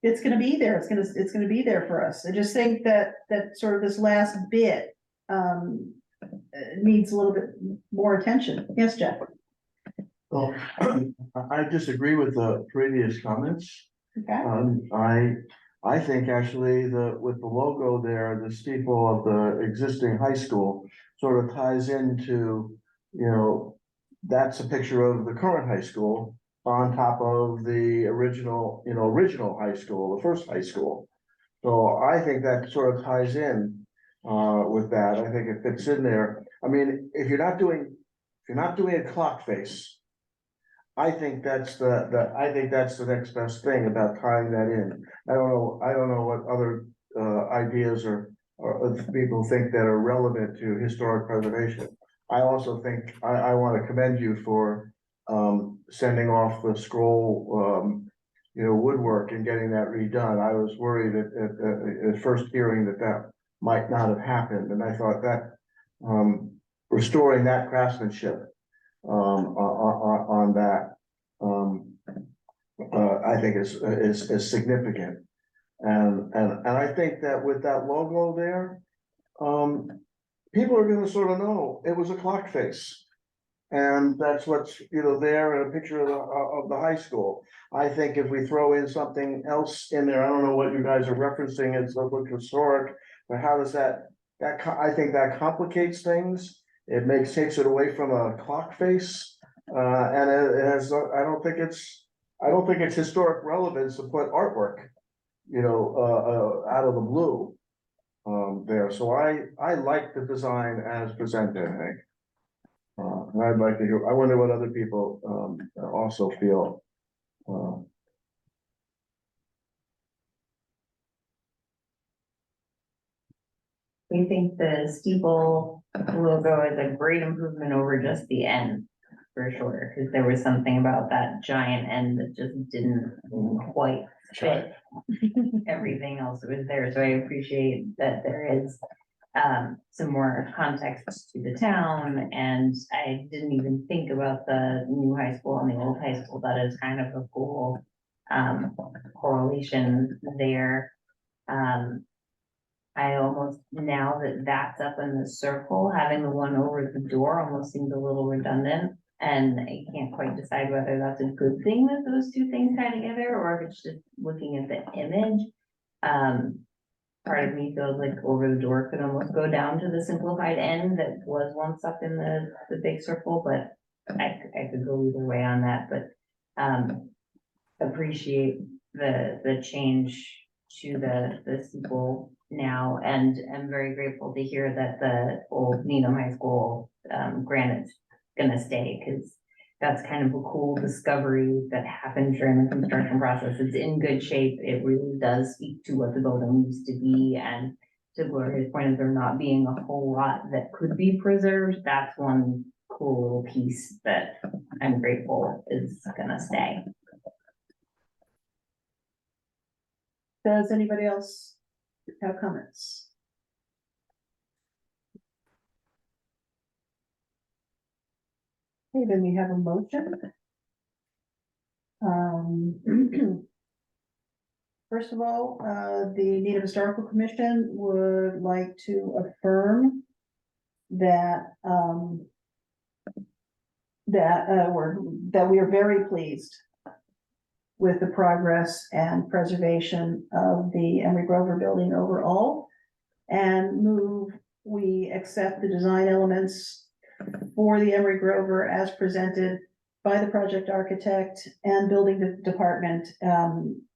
it's gonna be there. It's gonna be there for us. I just think that sort of this last bit needs a little bit more attention. Yes, Jeff? Well, I disagree with the previous comments. Okay. I think actually with the logo there, the steeple of the existing high school sort of ties into, you know, that's a picture of the current high school on top of the original high school, the first high school. So I think that sort of ties in with that. I think it fits in there. I mean, if you're not doing a clock face, I think that's the next best thing about tying that in. I don't know what other ideas or people think that are relevant to historic preservation. I also think I want to commend you for sending off the scroll woodwork and getting that redone. I was worried at first hearing that might not have happened, and I thought that restoring that craftsmanship on that, I think is significant. And I think that with that logo there, people are gonna sort of know it was a clock face. And that's what's, there in a picture of the high school. I think if we throw in something else in there, I don't know what you guys are referencing, it's a look historic, but how does I think that complicates things. It takes it away from a clock face. And it has, I don't think it's historic relevance to put artwork, out of the blue. There, so I like the design as presented, I think. And I'd like to hear, I wonder what other people also feel. We think the steeple logo is a great improvement over just the end, for sure, because there was something about that giant end that just didn't quite fit everything else that was there. So I appreciate that there is some more context to the town, and I didn't even think about the new high school and the old high school. That is kind of a cool correlation there. I almost, now that that's up in the circle, having the one over the door almost seems a little redundant. And I can't quite decide whether that's a good thing that those two things tie together, or if it's just looking at the image. Part of me feels like over the door could almost go down to the simplified end that was once up in the big circle, but I could go either way on that, but appreciate the change to the steeple now, and I'm very grateful to hear that the old Needham High School granite's gonna stay, because that's kind of a cool discovery that happened during the construction process. It's in good shape. It really does speak to what the building used to be, and to Gloria's point of there not being a whole lot that could be preserved, that's one cool little piece that I'm grateful is gonna stay. Does anybody else have comments? Okay, then we have a motion. First of all, the Needham Historical Commission would like to affirm that, that we are very pleased with the progress and preservation of the Emery Grover building overall, and we accept the design elements for the Emery Grover as presented by the project architect and building department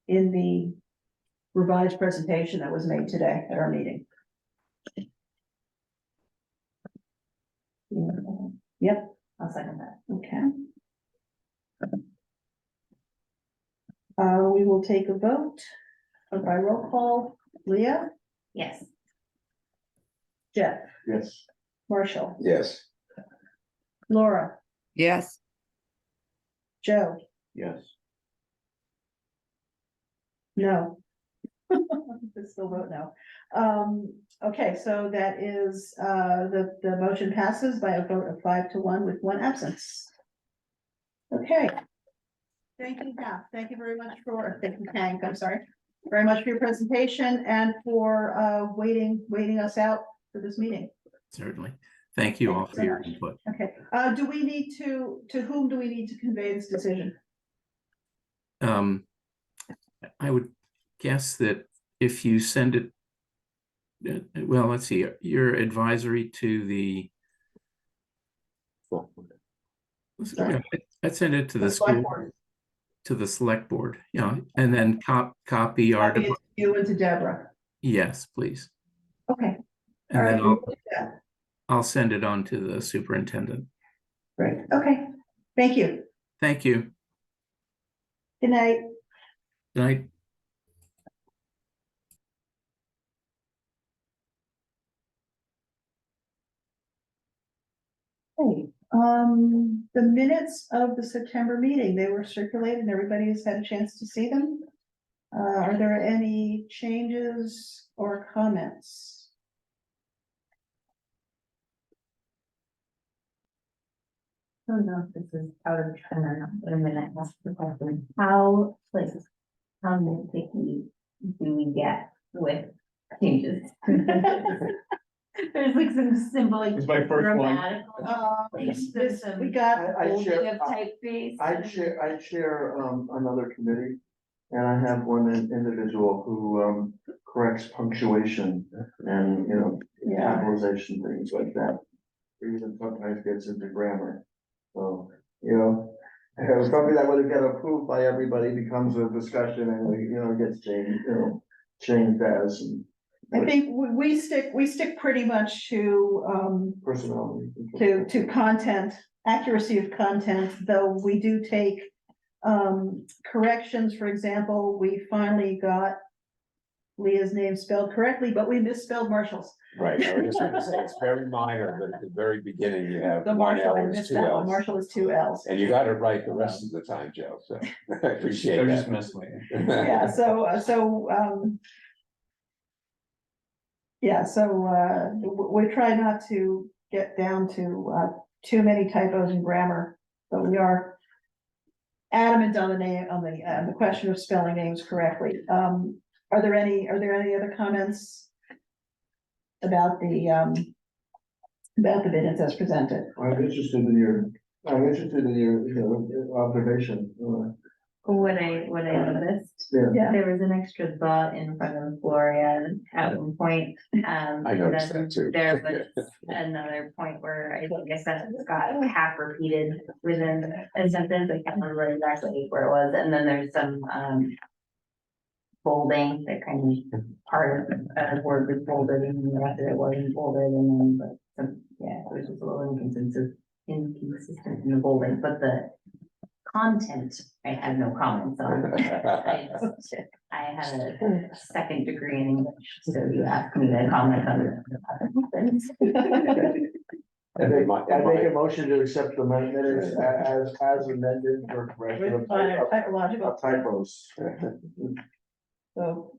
in the revised presentation that was made today at our meeting. Yep, I'll second that. okay. We will take a vote by roll call. Leah, Yes. Jeff, Yes. Marshall, Yes, Laura, Yes, Joe, Yes. no. Let's still vote no. Okay, so that is, the motion passes by a vote of 5-1 with one absence. Okay. Thank you, Pat. Thank you very much thank you, Hank, I'm sorry, very much for your presentation and for, waiting us out for this meeting. Certainly. Thank you all Thank you for so your much. input. Okay, do we need to whom do we need to convey this decision? I would guess that if you send it, well, let's see, your advisory to the, Sorry. I'd send it to the Select school, board. to the select board, yeah, and then copy our, Copy it to you and to Deborah. yes, please. Okay, all And right. then we will do that. I'll send it on to the superintendent. Great, okay, thank you. Thank you. Good night. Good night. Hey, the minutes of the September meeting, they were circulated and everybody has had a chance to see them. Are there any changes or comments? I don't know if this is out of turn or not, but I'm gonna ask the question, how, like, how nitpicky do we get with changes? There's like some simple, like. It's my first one. grammatical, We got, I folding share- of typeface. I chair another committee, and I have one individual who corrects punctuation and, you know, yeah, capitalization, things like that. Or even sometimes gets into grammar, so, you know, something that would have got approved by everybody becomes a discussion and, you know, gets changed, you know, changed as and I think we stick pretty much to, personality. to content, accuracy of content, though we do take corrections. For example, we finally got Leah's name spelled correctly, but we misspelled Marshall's. right, I was just gonna say, it's very minor, but at the very beginning, you have The one Marshall, I L is missed two that one. L's. Marshall is 2 L's. And you got it right the rest of the time, Joe, so I appreciate They're just that. messing with you. Yeah, we try not to get down to too many typos in grammar, but we are adamant on the name, on the question of spelling names correctly. Are there any other comments about the minutes as presented? I'm interested in your, you know, observation. What I noticed, Yeah. there was an extra dot in front of Gloria at one point. I noticed then that too. There was another point where I think a sentence got half repeated within a sentence, I can't remember exactly where it was, and then there's some, folding, that kind of part of a word was folded and the rest of it wasn't folded, and then, but some, yeah, it was just a little inconsistent in the folding, but the content, I had no comments on. I had a second degree in English, so you asked me to comment on things. I make a motion to accept the minutes as amended for correction With of minor typological. of typos. So,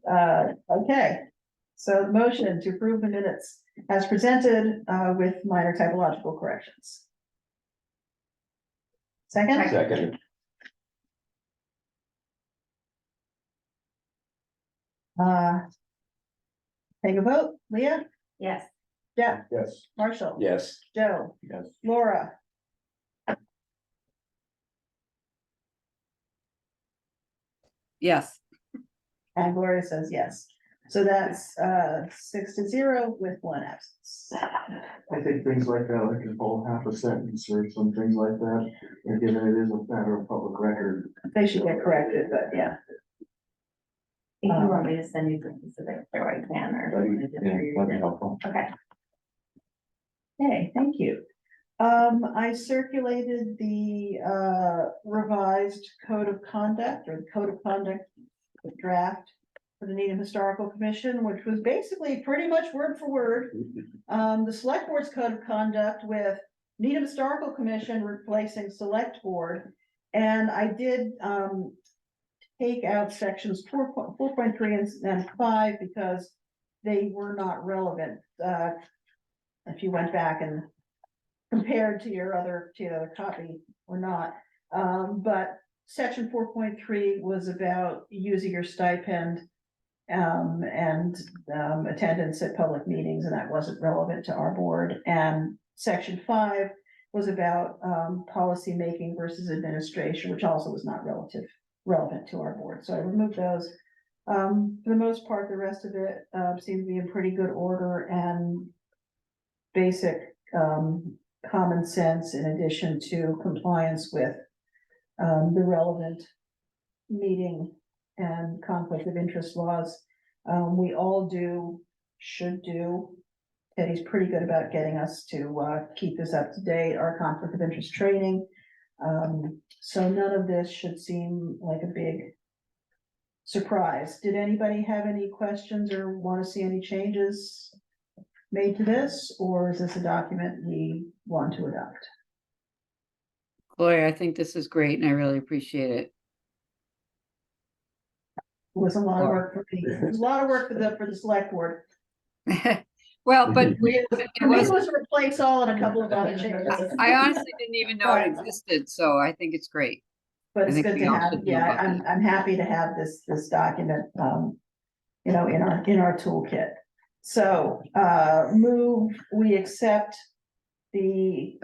okay, so the motion to approve the minutes as presented, with minor typological corrections. Second, Second, take a vote, Leah, Yes, Jeff, Yes. Marshall. yes, Joe, Yes. Laura. yes, And Gloria says yes. So that's 6-0 with one absence. I think things like that, like a whole half a sentence or some things like that, and given it is a matter of public record. They should get corrected, but yeah. if you want me to send you the specific, or I can, or. That'd be helpful. Okay. Okay, thank you. I circulated the revised code of conduct or the code of conduct draft for the Needham Historical Commission, which was basically pretty much word for word. The select board's code of conduct with Needham Historical Commission replacing select board. And I did take out sections 4.3 and 5 because they were not relevant. If you went back and compared to your other copy or not. But section 4.3 was about using your stipend and attendance at public meetings, and that wasn't relevant to our board. And section 5 was about policy making versus administration, which also was not relevant to our board. So I removed those. For the most part, the rest of it seemed to be in pretty good order and basic common sense, in addition to compliance with the relevant meeting and conflict of interest laws. We all should do. Teddy's pretty good about getting us to keep this up to date, our conflict of interest training. So none of this should seem like a big surprise. Did anybody have any questions or want to see any changes made to this, or is this a document we want to adopt? Gloria, I think this is great and I really appreciate it. It was a lot of work for me. It was a lot of work for the select board. Well, but For me, it it was, was to replace all in a couple of other changes. I honestly didn't even know it existed, so I think it's great. But I it's think good we to all have, should know yeah, about I'm happy to have this document, in our toolkit. So, we accept the,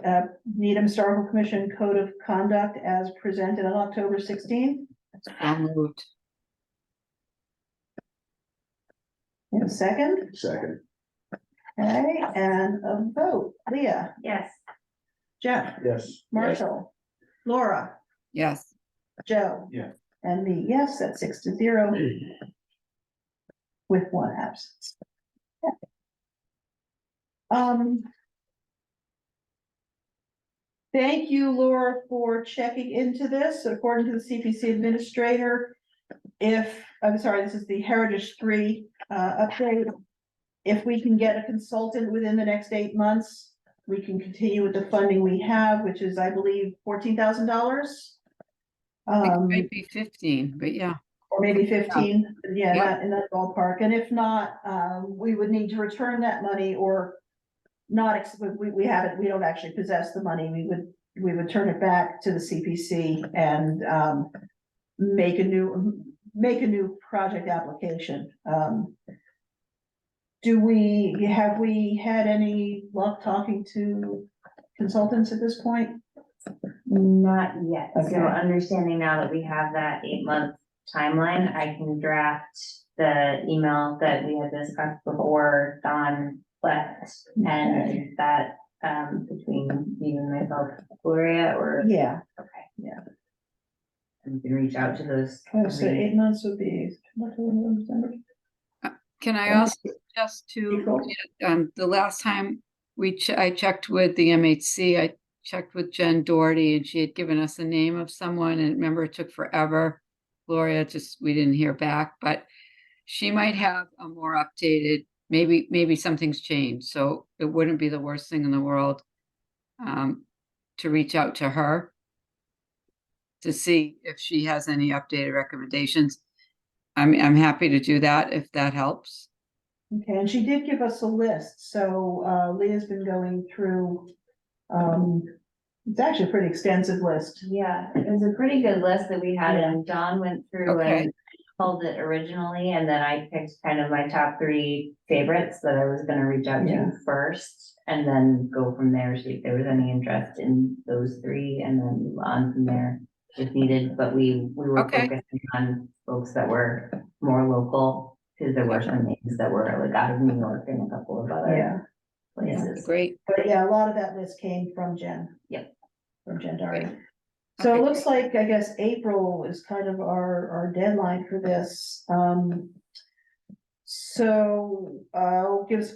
Needham Historical Commission Code of Conduct as presented on October 16th. So moved. In a second, Second. okay, and a vote. Leah, Yes. Jeff, Yes. Marshall, Laura, Yes. Joe. Yeah. And me, yes, that's 6-0. With one absence. Thank you, Laura, for checking into this. According to the CPC administrator, this is the Heritage 3 update. If we can get a consultant within the next 8 months, we can continue with the funding we have, which is, I believe, $14,000. I think it might be 15, but yeah. Or maybe 15, yeah, Yep. in that ballpark. And if not, we would need to return that money or not, we don't actually possess the money. We would turn it back to the CPC and make a new project application. Have we had any luck talking to consultants at this point? Not yet. Okay. So understanding now that we have that 8-month timeline, I can draft the email that we had discussed before Don left. And that, between you and myself, Gloria, or, Yeah, we can reach out to those. so 8 months would be. Can I Oh. also just to, April. the last time I checked with the MHC, I checked with Jen Doherty and she had given us the name of someone and remember it took forever. Gloria, we didn't hear back, but she might have a more updated, maybe something's changed. So it wouldn't be the worst thing in the world to reach out to her to see if she has any updated recommendations. I'm happy to do that if that helps. Okay, and she did give us a list, so Leah's been going through, it's actually a pretty extensive list. Yeah, it was a pretty good list that we had, and Don went through Okay. and pulled it originally, and then I picked kind of my top 3 favorites that I was gonna reach out Yeah. to first, and then go from there, see if there was any interest in those 3, and then move on from there if needed, but we were Okay. focusing on folks that were more local, because there were some names that were like out of New York and a couple of other Yeah, places. Great. but yeah, a lot of that list came from Jen. Yep. From Jen Doherty. So it Okay. looks like, I guess, April is kind of our deadline for this. So, give us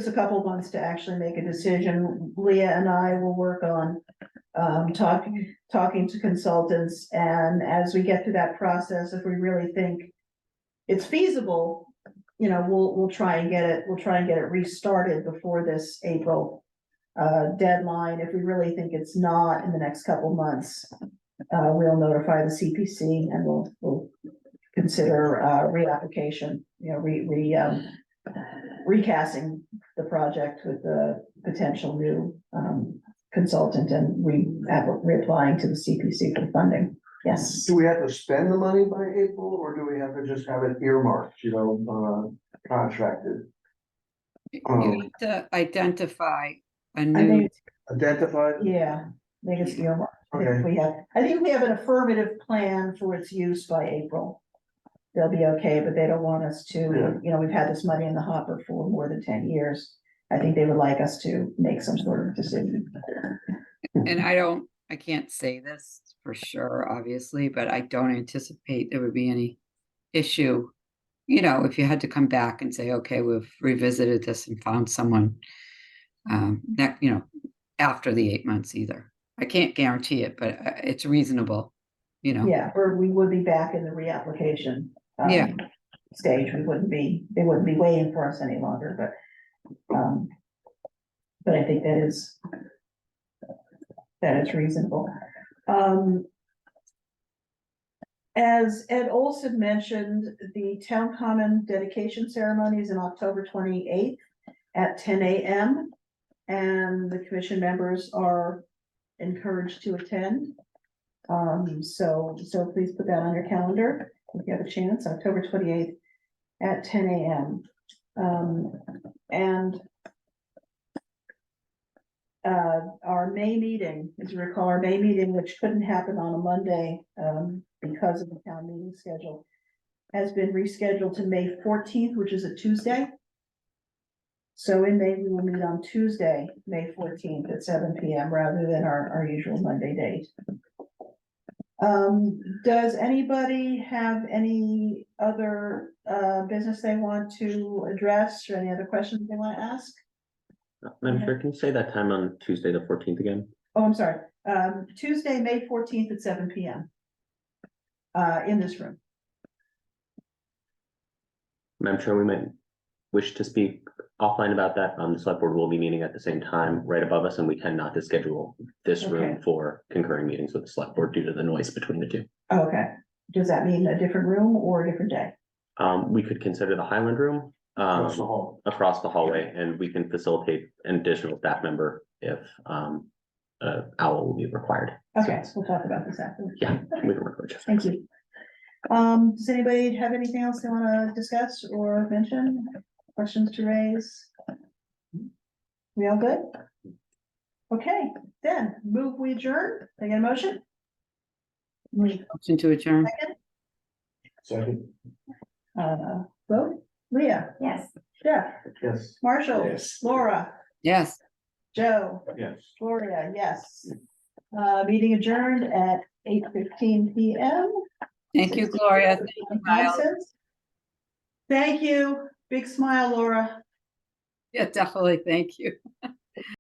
a couple months to actually make a decision. Leah and I will work on talking to consultants, and as we get through that process, if we really think it's feasible, you know, we'll try and get it restarted before this April deadline. If we really think it's not in the next couple months, we'll notify the CPC and we'll consider reapplication, you know, recasting the project with the potential new consultant and reapplying to the CPC for funding. Yes. Do we have to spend the money by April, or do we have to just have it earmarked, you know, contracted? You need to identify a I new, think, Identified? yeah, I think it's earmarked. Okay. I think we have an affirmative plan for its use by April. They'll be okay, but they don't want us Yeah. to, you know, we've had this money in the hopper for more than 10 years. I think they would like us to make some sort of decision. and I can't say this for sure, obviously, but I don't anticipate there would be any issue. You know, if you had to come back and say, okay, we've revisited this and found someone that, you know, after the 8 months either. I can't guarantee it, but it's reasonable, you know. Yeah, or we would be back in the reapplication. Yeah. Stage, they wouldn't be waiting for us any longer, but I think that is reasonable. As Ed Olson mentioned, the town common dedication ceremony is on October 28th at 10 a.m. And the commission members are encouraged to attend. So please put that on your calendar if you have a chance, October 28th at 10 a.m. And our May meeting, as you recall, our May meeting, which couldn't happen on a Monday because of the town meeting schedule, has been rescheduled to May 14th, which is a Tuesday. So in May, we will meet on Tuesday, May 14th at 7 p.m. rather than our usual Monday date. Does anybody have any other business they want to address or any other questions they want to ask? Madam Chair, can you say that time on Tuesday, the 14th again? Oh, I'm sorry. Tuesday, May 14th at 7 p.m. In this room. Madam Chair, we might wish to speak offline about that. The select board will be meeting at the same time right above us, and we tend not to schedule this room Okay. for concurring meetings with the select board due to the noise between the two. Okay. Does that mean a different room or a different day? We could consider the Highland Room Across the hall. across the hallway, and we can facilitate an additional staff member if owl will be required. Okay, so we'll talk about this after. Yeah, we can record just. Thank you. Does anybody have anything else they want to discuss or mention? Questions to raise? We all good? Okay, then we adjourn. Can I get a motion? Motion to adjourn. Second, Vote, Leah, Yes. Jeff, yes. Marshall, Yes. Laura, Yes. Joe, Yes. Gloria, yes. Meeting adjourned at 8:15 p.m. Thank you, Gloria. Thank you, Miles. Nonsense. Thank you. Big smile, Laura. Yeah, definitely. Thank you.